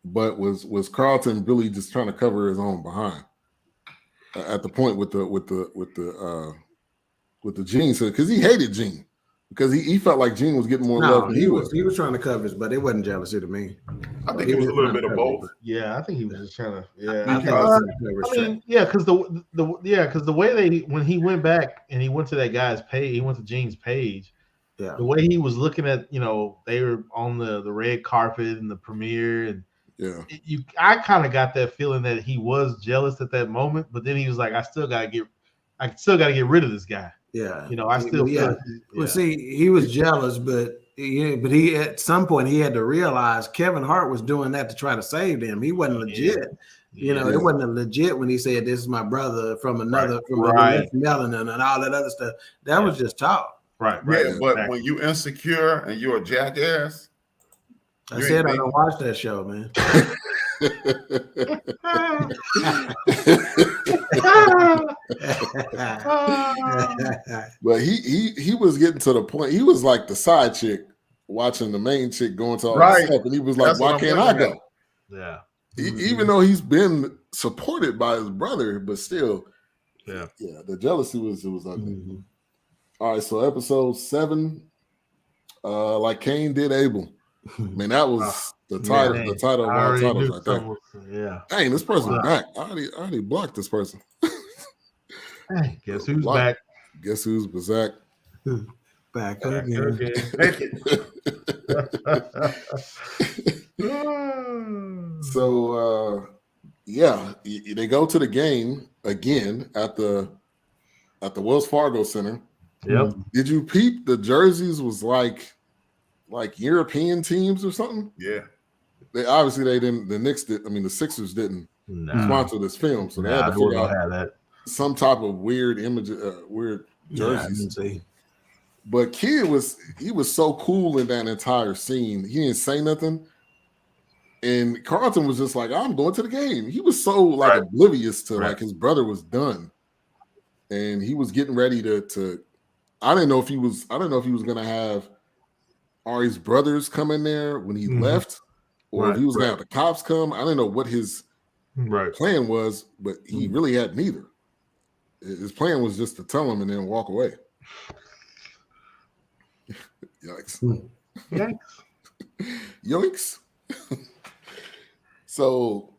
but was Carlton really just trying to cover his own behind at the point with the Gene? So because he hated Gene. Because he felt like Gene was getting more love than he was. He was trying to cover his, but it wasn't jealousy to me. I think it was a little bit of both. Yeah, I think he was just trying to. Yeah, because the way when he went back and he went to that guy's page, he went to Gene's page. Yeah, the way he was looking at, they were on the red carpet and the premiere, and I kind of got that feeling that he was jealous at that moment, but then he was like, I still gotta get rid of this guy. Yeah, I still feel. Well, see, he was jealous, but he at some point he had to realize Kevin Hart was doing that to try to save them. He wasn't legit. It wasn't legit when he said, "This is my brother from another melanin" and all that other stuff. That was just talk. Right. Yeah, but when you insecure and you're a jackass, I said I don't watch that show, man. But he was getting to the point. He was like the side chick watching the main chick going to all this stuff, and he was like, "Why can't I go?" Yeah. Even though he's been supported by his brother, but still, the jealousy was ugly. Mm-hmm. All right, so episode 7, like Cain did Abel. Man, that was the title. The title of our titles right there. Yeah. Hey, this person's back. I already blocked this person. Hey, guess who's back? Guess who's back? Back again. So they go to the game again at the Wells Fargo Center. Yep. Did you peep the jerseys was like European teams or something? Yeah. They didn't. The Knicks did. I mean, the Sixers didn't sponsor this film, so they had to figure out some type of weird image, weird jerseys. But Kid was so cool in that entire scene. He didn't say nothing, and Carlton was just like, "I'm going to the game." He was so oblivious to like his brother was done, and he was getting ready to. I didn't know if he was gonna have Ari's brothers come in there when he left, or if he was gonna have the cops come. I didn't know what his plan was, but he really had neither. His plan was just to tell him and then walk away. Yikes. Yikes. So,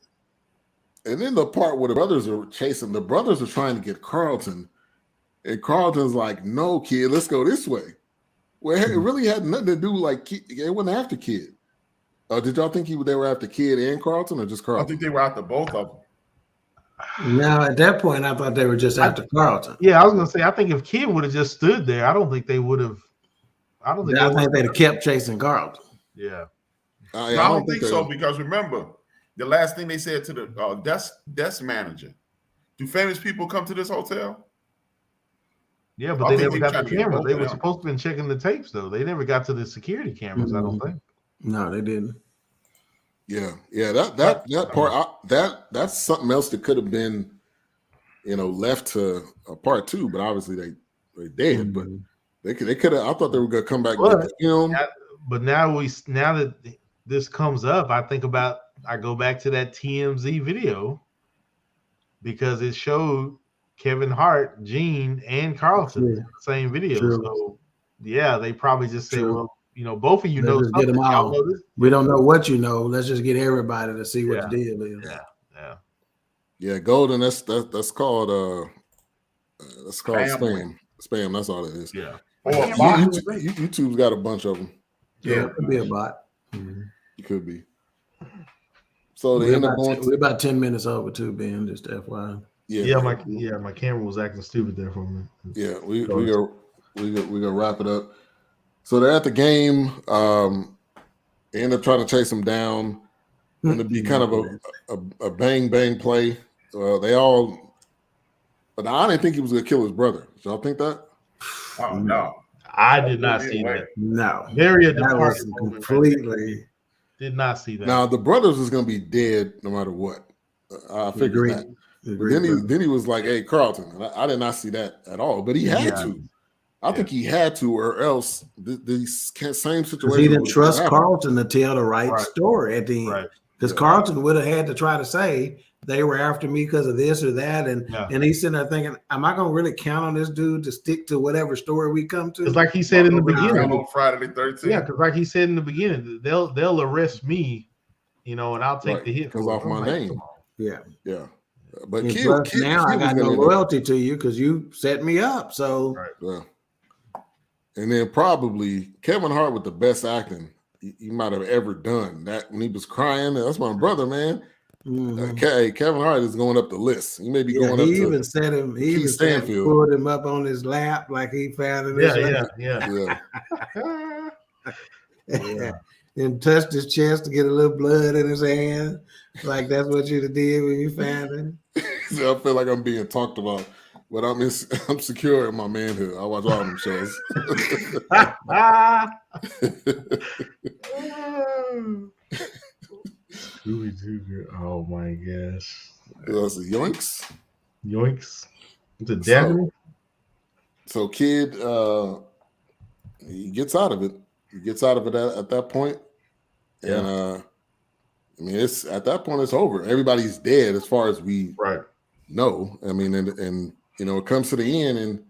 and then the part where the brothers are chasing, the brothers are trying to get Carlton, and Carlton's like, "No, kid, let's go this way." Well, it really had nothing to do, it wasn't after Kid. Did y'all think they were after Kid and Carlton, or just Carlton? I think they were after both of them. Now, at that point, I thought they were just after Carlton. Yeah, I was going to say, I think if Kid would have just stood there, I don't think they would have. I think they'd have kept chasing Carlton. Yeah. I don't think so, because remember, the last thing they said to the desk manager, do famous people come to this hotel? Yeah, but they never got the cameras. They were supposed to have been checking the tapes, though. They never got to the security cameras, I don't think. No, they didn't. Yeah. That part, that's something else that could have been, left to a part 2, but obviously they did. But they could have. I thought they were going to come back with the film. But now that this comes up, I go back to that TMZ video because it showed Kevin Hart, Gene, and Carlton same video. So they probably just said, "Well, both of you know something. Get them all. We don't know what you know. Let's just get everybody to see what the deal is." Yeah. Golden. That's called It's called spam. Spam. That's all it is. Yeah. Or YouTube's got a bunch of them. Yeah, it could be a bot. Mm-hmm. It could be. So they end up going. We're about 10 minutes over too, Ben. Just FYI. Yeah. My camera was acting stupid there for me. Yeah, we go wrap it up. So they're at the game. They end up trying to chase him down. And it'd be kind of a bang play. They all, but I didn't think he was gonna kill his brother. Did y'all think that? Oh no, I did not see that. No, Very completely. Did not see that. Now the brothers was gonna be dead no matter what. I figured that. But then he was like, "Hey, Carlton," I did not see that at all. But he had to. I think he had to, or else these same situation. He didn't trust Carlton to tell the right story at the end. Right. Because Carlton would have had to try to say they were after me because of this or that. And he's sitting there thinking, am I going to really count on this dude to stick to whatever story we come to? It's like he said in the beginning. On Friday the 13th. Yeah, because like he said in the beginning, they'll arrest me, and I'll take the hit. Because off my name. Yeah. Yeah. But now I got no loyalty to you because you set me up. So. Yeah. And then probably Kevin Hart with the best acting he might have ever done. That when he was crying, that's my brother, man. Mm-hmm. Kevin Hart is going up the list. He may be going up. He even said him. He even pulled him up on his lap like he found him. Yeah. And touched his chest to get a little blood in his hand, like that's what you did when you found him. So I feel like I'm being talked about, but I'm secure in my manhood. I watch all them shows. Oh my gosh! That's a Yoinks. Yoinks. It's a Daphne. So kid, he gets out of it. He gets out of it at that point, and I mean, it's at that point it's over. Everybody's dead as far as we know. I mean, and it comes to the end, and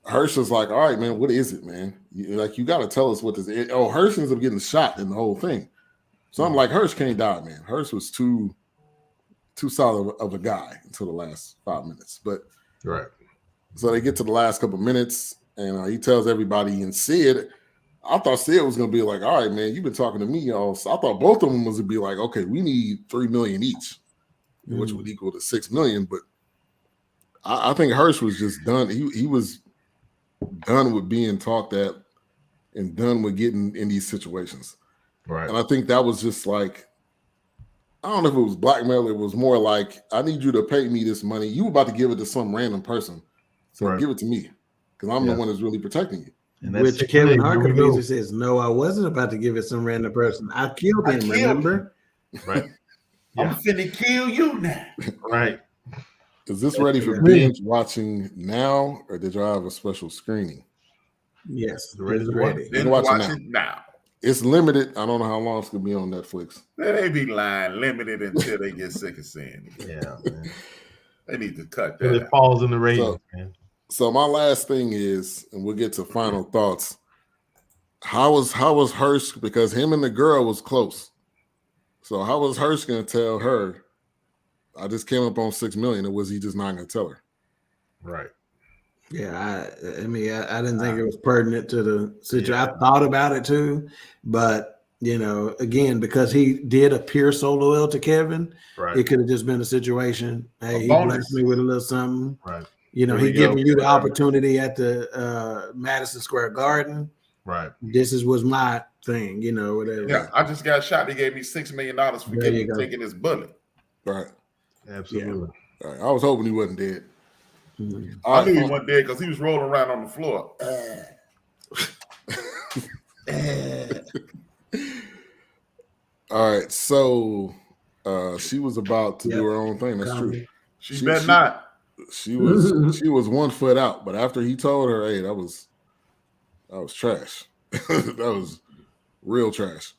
Hirsch is like, "All right, man, what is it, man? You got to tell us what this is." Oh, Hirsch ends up getting shot in the whole thing. So I'm like, Hirsch can't die, man. Hirsch was too solid of a guy until the last 5 minutes. But so they get to the last couple minutes, and he tells everybody, and Sid, I thought Sid was going to be like, all right, man, you've been talking to me, y'all. So I thought both of them was to be like, okay, we need $3 million each, which would equal to $6 million. But I think Hirsch was just done. He was done with being talked at and done with getting in these situations. Right. And I think that was just like, I don't know if it was blackmail. It was more like, I need you to pay me this money. You were about to give it to some random person. So give it to me because I'm the one that's really protecting you. And which Kevin Hart easily says, no, I wasn't about to give it some random person. I killed him, remember? Right. I'm finna kill you now. Right. Is this ready for binge watching now, or did y'all have a special screening? Yes, it's ready. Binge watching now. It's limited. I don't know how long it's gonna be on Netflix. They be lying. Limited until they get sick of seeing it. Yeah, man. They need to cut that. It falls in the ratings, man. So my last thing is, and we'll get to final thoughts. How was Hirsch? Because him and the girl was close. So how was Hirsch gonna tell her, I just came up on $6 million, or was he just not gonna tell her? Right. Yeah, I mean, I didn't think it was pertinent to the situation. I thought about it too, but again, because he did appear so loyal to Kevin, it could have just been a situation. Hey, he blessed me with a little something. Right. He giving you the opportunity at the Madison Square Garden. Right. This was my thing, whatever. Yeah, I just got shot. They gave me $6 million for taking his bullet. Right. Absolutely. Yeah. Right. I was hoping he wasn't dead. Mm-hmm. I knew he wasn't dead because he was rolling around on the floor. All right, so she was about to do her own thing. That's true. She better not. She was 1 foot out, but after he told her, "Hey, that was trash. That was real trash."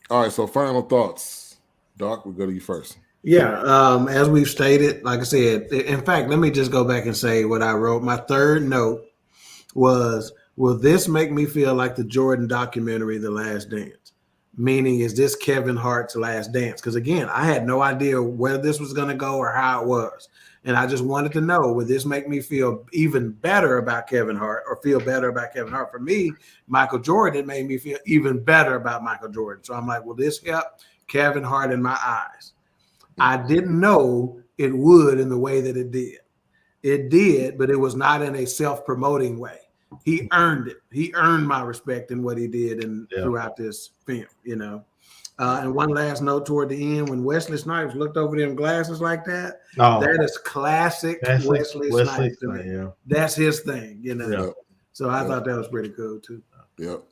All right, so final thoughts. Dawk, we'll go to you first. Yeah, as we've stated, like I said, in fact, let me just go back and say what I wrote. My third note was, will this make me feel like the Jordan documentary, The Last Dance? Meaning, is this Kevin Hart's last dance? Because again, I had no idea where this was going to go or how it was. And I just wanted to know, would this make me feel even better about Kevin Hart or feel better about Kevin Hart? For me, Michael Jordan, it made me feel even better about Michael Jordan. So I'm like, will this help Kevin Hart in my eyes? I didn't know it would in the way that it did. It did, but it was not in a self-promoting way. He earned it. He earned my respect in what he did and throughout this film, you know. And one last note toward the end, when Wesley Snipes looked over them glasses like that, that is classic Wesley Snipes. That's his thing, you know. Yeah. So I thought that was pretty cool too. Yep.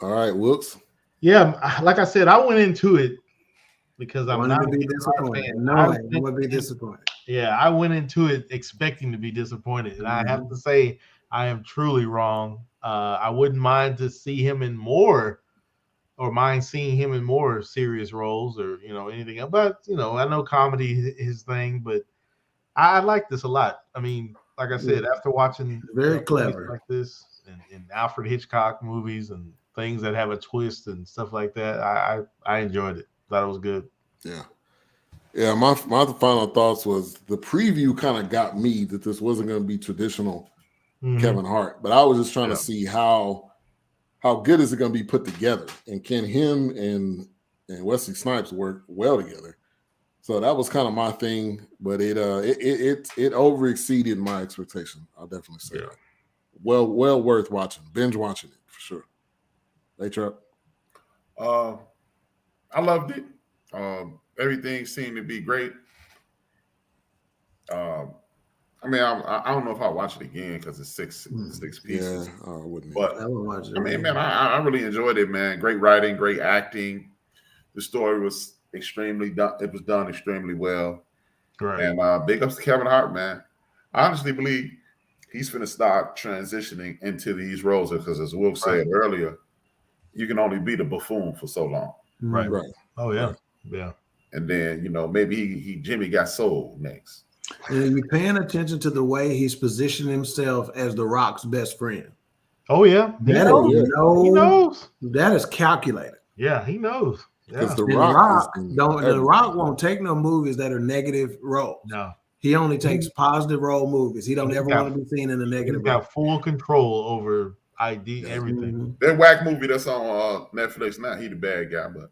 All right, Wilks. Yeah, like I said, I went into it because I'm not going to be disappointed. No, I'm going to be disappointed. Yeah, I went into it expecting to be disappointed, and I have to say I am truly wrong. I wouldn't mind to see him in more. Or mind seeing him in more serious roles or, you know, anything else. But, you know, I know comedy is his thing, but I like this a lot. I mean, like I said, after watching very clever like this and Alfred Hitchcock movies and things that have a twist and stuff like that, I enjoyed it. Thought it was good. Yeah. Yeah, my final thoughts was the preview kind of got me that this wasn't going to be traditional Kevin Hart. But I was just trying to see how good is it going to be put together, and can him and Wesley Snipes work well together? So that was kind of my thing, but it over exceeded my expectation. I'll definitely say that. Well worth watching, binge watching it for sure. HRap. I loved it. Everything seemed to be great. I mean, I don't know if I'll watch it again because it's six pieces. Yeah, I wouldn't. But I would watch it. I mean, man, I really enjoyed it, man. Great writing, great acting. The story was done extremely well. Right. And big ups to Kevin Hart, man. I honestly believe he's going to start transitioning into these roles because, as Will said earlier, you can only be the buffoon for so long. Right. Oh yeah, yeah. And then, you know, maybe Jimmy got sold next. And you're paying attention to the way he's positioned himself as The Rock's best friend. Oh yeah, he knows. That is calculated. Yeah, he knows. Because The Rock won't take no movies that are negative roles. No, he only takes positive role movies. He don't ever want to be seen in a negative. He's got full control over everything. That whack movie that's on Netflix now, he the bad guy, but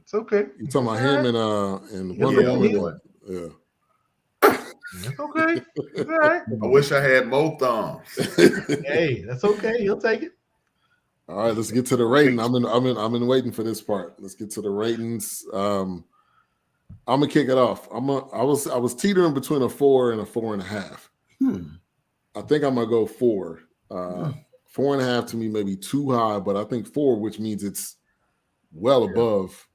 it's okay. You talking about him and Wonder Woman? Yeah. That's okay. It's all right. I wish I had more thumbs. Hey, that's okay. He'll take it. All right, let's get to the rating. I've been waiting for this part. Let's get to the ratings. I'm gonna kick it off. I was teetering between a 4 and a 4.5. I think I'm gonna go 4. 4.5 to me may be too high, but I think 4, which means it's well above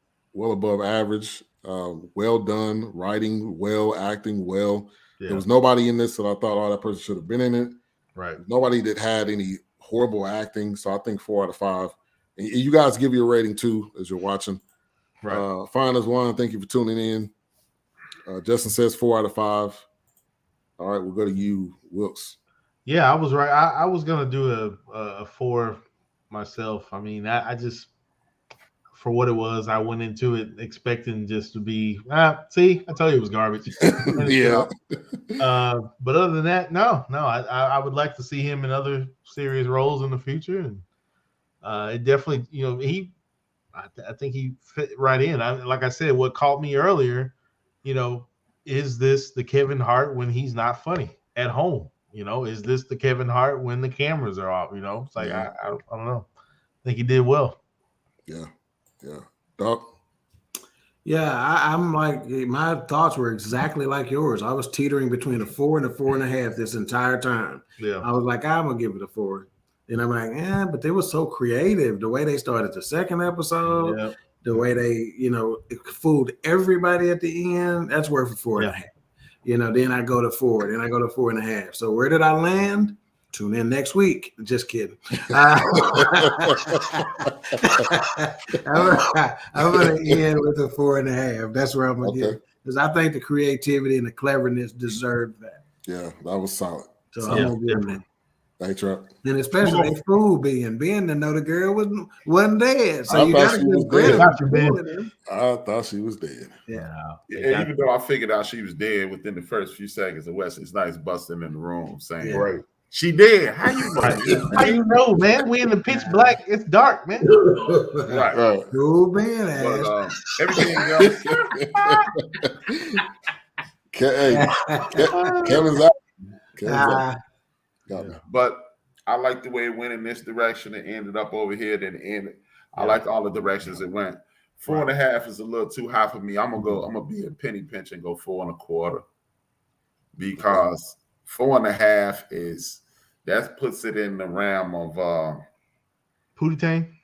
average. Well done, writing well, acting well. There was nobody in this that I thought, that person should have been in it. Right. Nobody that had any horrible acting. So I think 4 out of 5. And you guys give your rating too as you're watching. Right. Fine as one. Thank you for tuning in. Justin says 4 out of 5. All right, we'll go to you, Wilks. Yeah, I was right. I was gonna do a 4 myself. I mean, I just, for what it was, I went into it expecting just to be, see, I told you it was garbage. Yeah. But other than that, no, I would like to see him in other serious roles in the future. And it definitely, you know, I think he fit right in. Like I said, what caught me earlier, you know, is this the Kevin Hart when he's not funny at home? You know, is this the Kevin Hart when the cameras are off? You know, it's like, I don't know. I think he did well. Yeah. Yeah. Dawk? Yeah, I'm like, my thoughts were exactly like yours. I was teetering between a 4 and a 4.5 this entire time. Yeah. I was like, I'm going to give it a 4. And I'm like, but they were so creative. The way they started the second episode, the way they, you know, fooled everybody at the end, that's worth a 4.5. You know, then I go to 4, then I go to 4.5. So where did I land? Tune in next week. Just kidding. I'm going to end with a 4.5. That's where I'm going to get, because I think the creativity and the cleverness deserved that. Yeah, that was solid. So I'm going to give them that. HRap. And especially they fool being to know the girl wasn't dead. So you gotta give credit. I thought she was dead. Yeah. Even though I figured out she was dead within the first few seconds of Wesley Snipes busting in the room saying, right, she dead. How you know? How you know, man? We in the pitch black. It's dark, man. Right. Cool man. But everything else. Kevin's out. But I like the way it went in this direction. It ended up over here. Then I liked all the directions it went. 4.5 is a little too high for me. I'm gonna be a penny pinch and go 4.25 because 4.5 that puts it in the realm of Pootie Tang.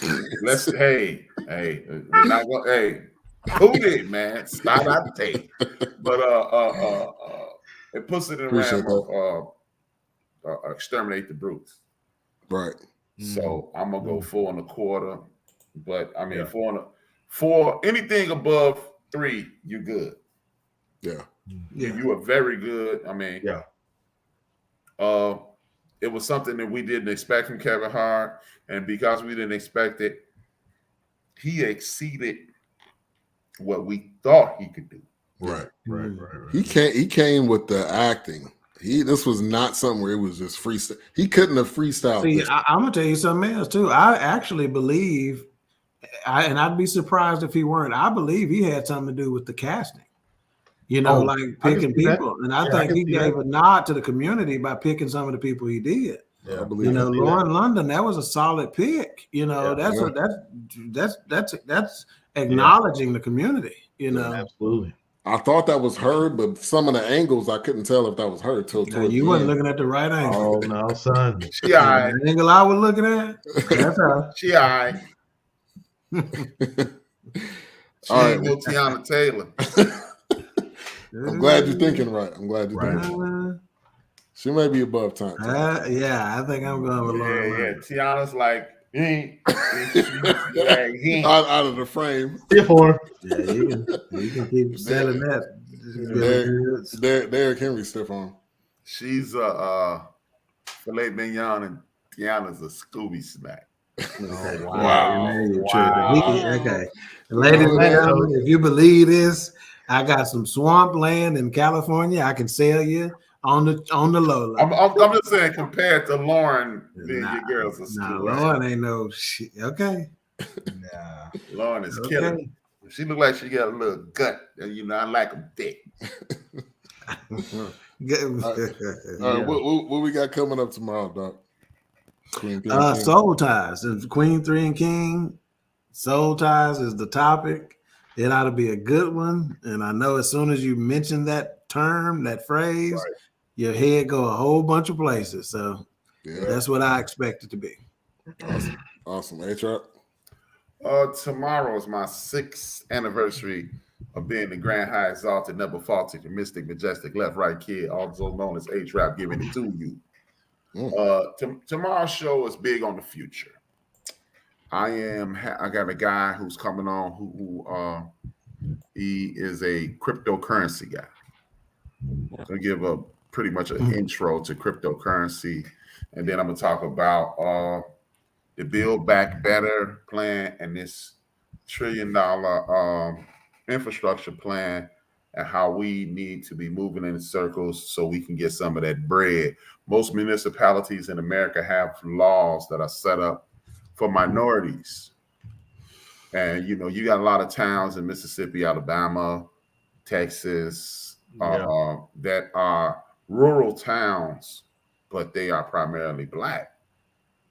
We're not gonna Pootie, man. Start out the tape. But it puts it in the realm of exterminate the brutes. Right. So I'm gonna go 4.25. But I mean, for anything above 3, you're good. Yeah. You are very good. I mean, it was something that we didn't expect from Kevin Hart, and because we didn't expect it, he exceeded what we thought he could do. Right. He came with the acting. This was not something where it was just freestyle. He couldn't have freestyled. See, I'm gonna tell you something else too. I actually believe, and I'd be surprised if he weren't. I believe he had something to do with the casting. Like picking people, and I think he gave a nod to the community by picking some of the people he did. Yeah, I believe. Lauren London, that was a solid pick. That's acknowledging the community. Absolutely. I thought that was her, but some of the angles I couldn't tell if that was her till you wasn't looking at the right angle. Oh no, son. She the angle I was looking at. That's her. She all right. All right, well, Tiana Taylor. I'm glad you're thinking right. Thinking. She may be above time. I think I'm going with Lauren. Yeah. Tiana's like, out of the frame. For you can keep selling that. Derrick Henry stiff on. She's a filet mignon, and Tiana's a Scooby snack. Wow. Okay, ladies and gentlemen, if you believe this, I got some swamp land in California. I can sell you on the low. I'm just saying, compared to Lauren, being your girl's a school. Lauren ain't no shit. Okay. Nah, Lauren is killing. She look like she got a little gut. I like them thick. All right. What we got coming up tomorrow, Doc? Soul Ties. Queen 3 and King. Soul Ties is the topic. It ought to be a good one. And I know as soon as you mention that term, that phrase, your head go a whole bunch of places. So that's what I expect it to be. Awesome. HRap? Tomorrow is my 6th anniversary of being the Grand High Exalted, Never Faulted, the Mystic, Majestic, Left, Right Kid, also known as HRap, giving it to you. Tomorrow's show is big on the future. I got a guy who's coming on who he is a cryptocurrency guy. I'm gonna give pretty much an intro to cryptocurrency, and then I'm gonna talk about the Build Back Better plan and this $1 trillion infrastructure plan, and how we need to be moving in circles so we can get some of that bread. Most municipalities in America have laws that are set up for minorities. And, you got a lot of towns in Mississippi, Alabama, Texas, that are rural towns, but they are primarily Black.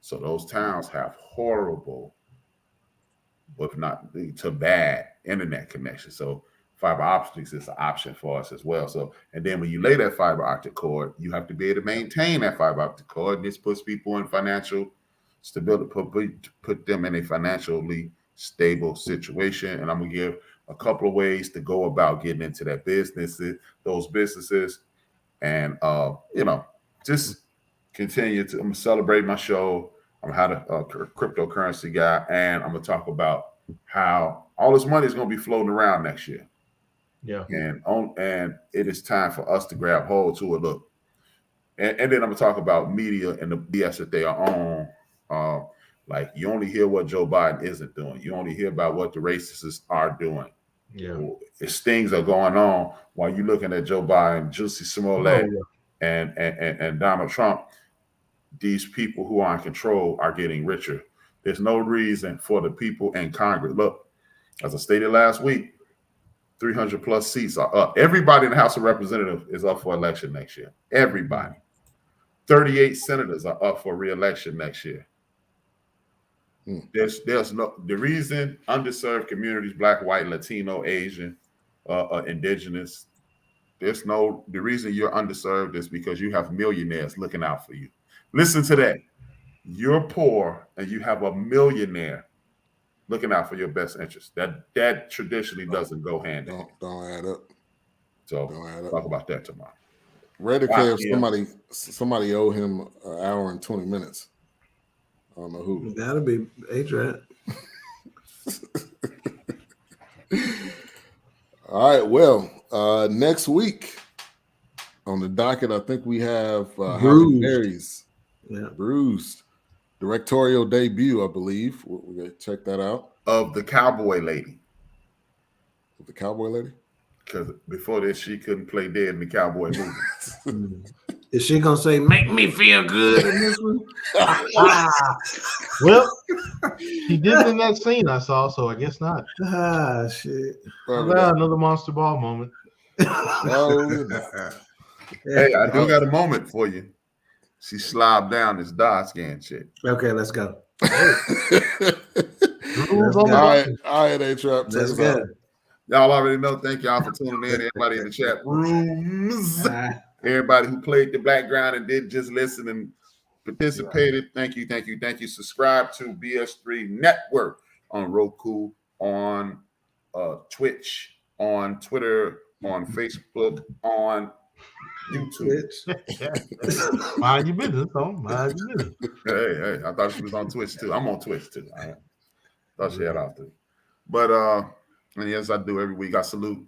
So those towns have horrible, if not to bad, internet connection. So fiber optics is an option for us as well. So, and then when you lay that fiber optic cord, you have to be able to maintain that fiber optic cord. And this puts people in financial stability, put them in a financially stable situation. And I'm gonna give a couple of ways to go about getting into that those businesses, and just continue to. I'm gonna celebrate my show. I'm a cryptocurrency guy, and I'm gonna talk about how all this money is gonna be floating around next year. Yeah, and it is time for us to grab hold to it. Look, And then I'm gonna talk about media and the BS that they are on. Like you only hear what Joe Biden isn't doing. You only hear about what the racists are doing. Yeah, it's things are going on while you're looking at Joe Biden, Jussie Smollett, and Donald Trump. These people who are in control are getting richer. There's no reason for the people in Congress. Look, as I stated last week, 300 plus seats are up. Everybody in the House of Representatives is up for election next year. Everybody. 38 senators are up for re-election next year. There's no the reason underserved communities, Black, white, Latino, Asian, indigenous. The reason you're underserved is because you have millionaires looking out for you. Listen to that. You're poor and you have a millionaire looking out for your best interest. That traditionally doesn't go hand in hand. Don't add up. So talk about that tomorrow. Reddick somebody owe him an hour and 20 minutes. I don't know who. Gotta be HRap. All right. Well, next week on the docket, I think we have Bruised. Yeah. Bruised. Directorial debut, I believe. We're going to check that out. Of the Cowboy Lady. The Cowboy Lady? Because before this, she couldn't play dead in the Cowboy movie. Is she gonna say "make me feel good" in this one? Well, she did in that scene I saw, so I guess not. Shit! Another monster ball moment. Hey, I do got a moment for you. She slobbed down this dark skin chick. Okay, let's go. All right, HRap. Let's go. Y'all already know. Thank y'all for tuning in. Everybody in the chat rooms. Everybody who played the background and did just listen and participated. Thank you, thank you, thank you. Subscribe to BS3 Network on Roku, on Twitch, on Twitter, on Facebook, on YouTube. Mind your business, mind your business. Hey, I thought she was on Twitch too. I'm on Twitch too. I thought she had off too. But and yes, I do every week. I salute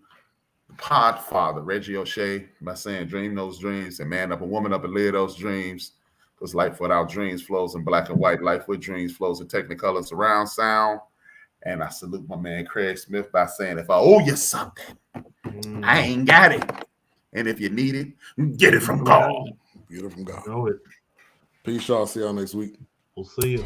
the Podfather, Reggie O'Shea, by saying dream those dreams and man up a woman up and live those dreams. Because life without dreams flows in black and white. Life with dreams flows in technicolor surround sound. And I salute my man Craig Smith by saying, if I owe you something, I ain't got it. And if you need it, get it from God. Get it from God. Know it. Peace, y'all. See y'all next week. We'll see you.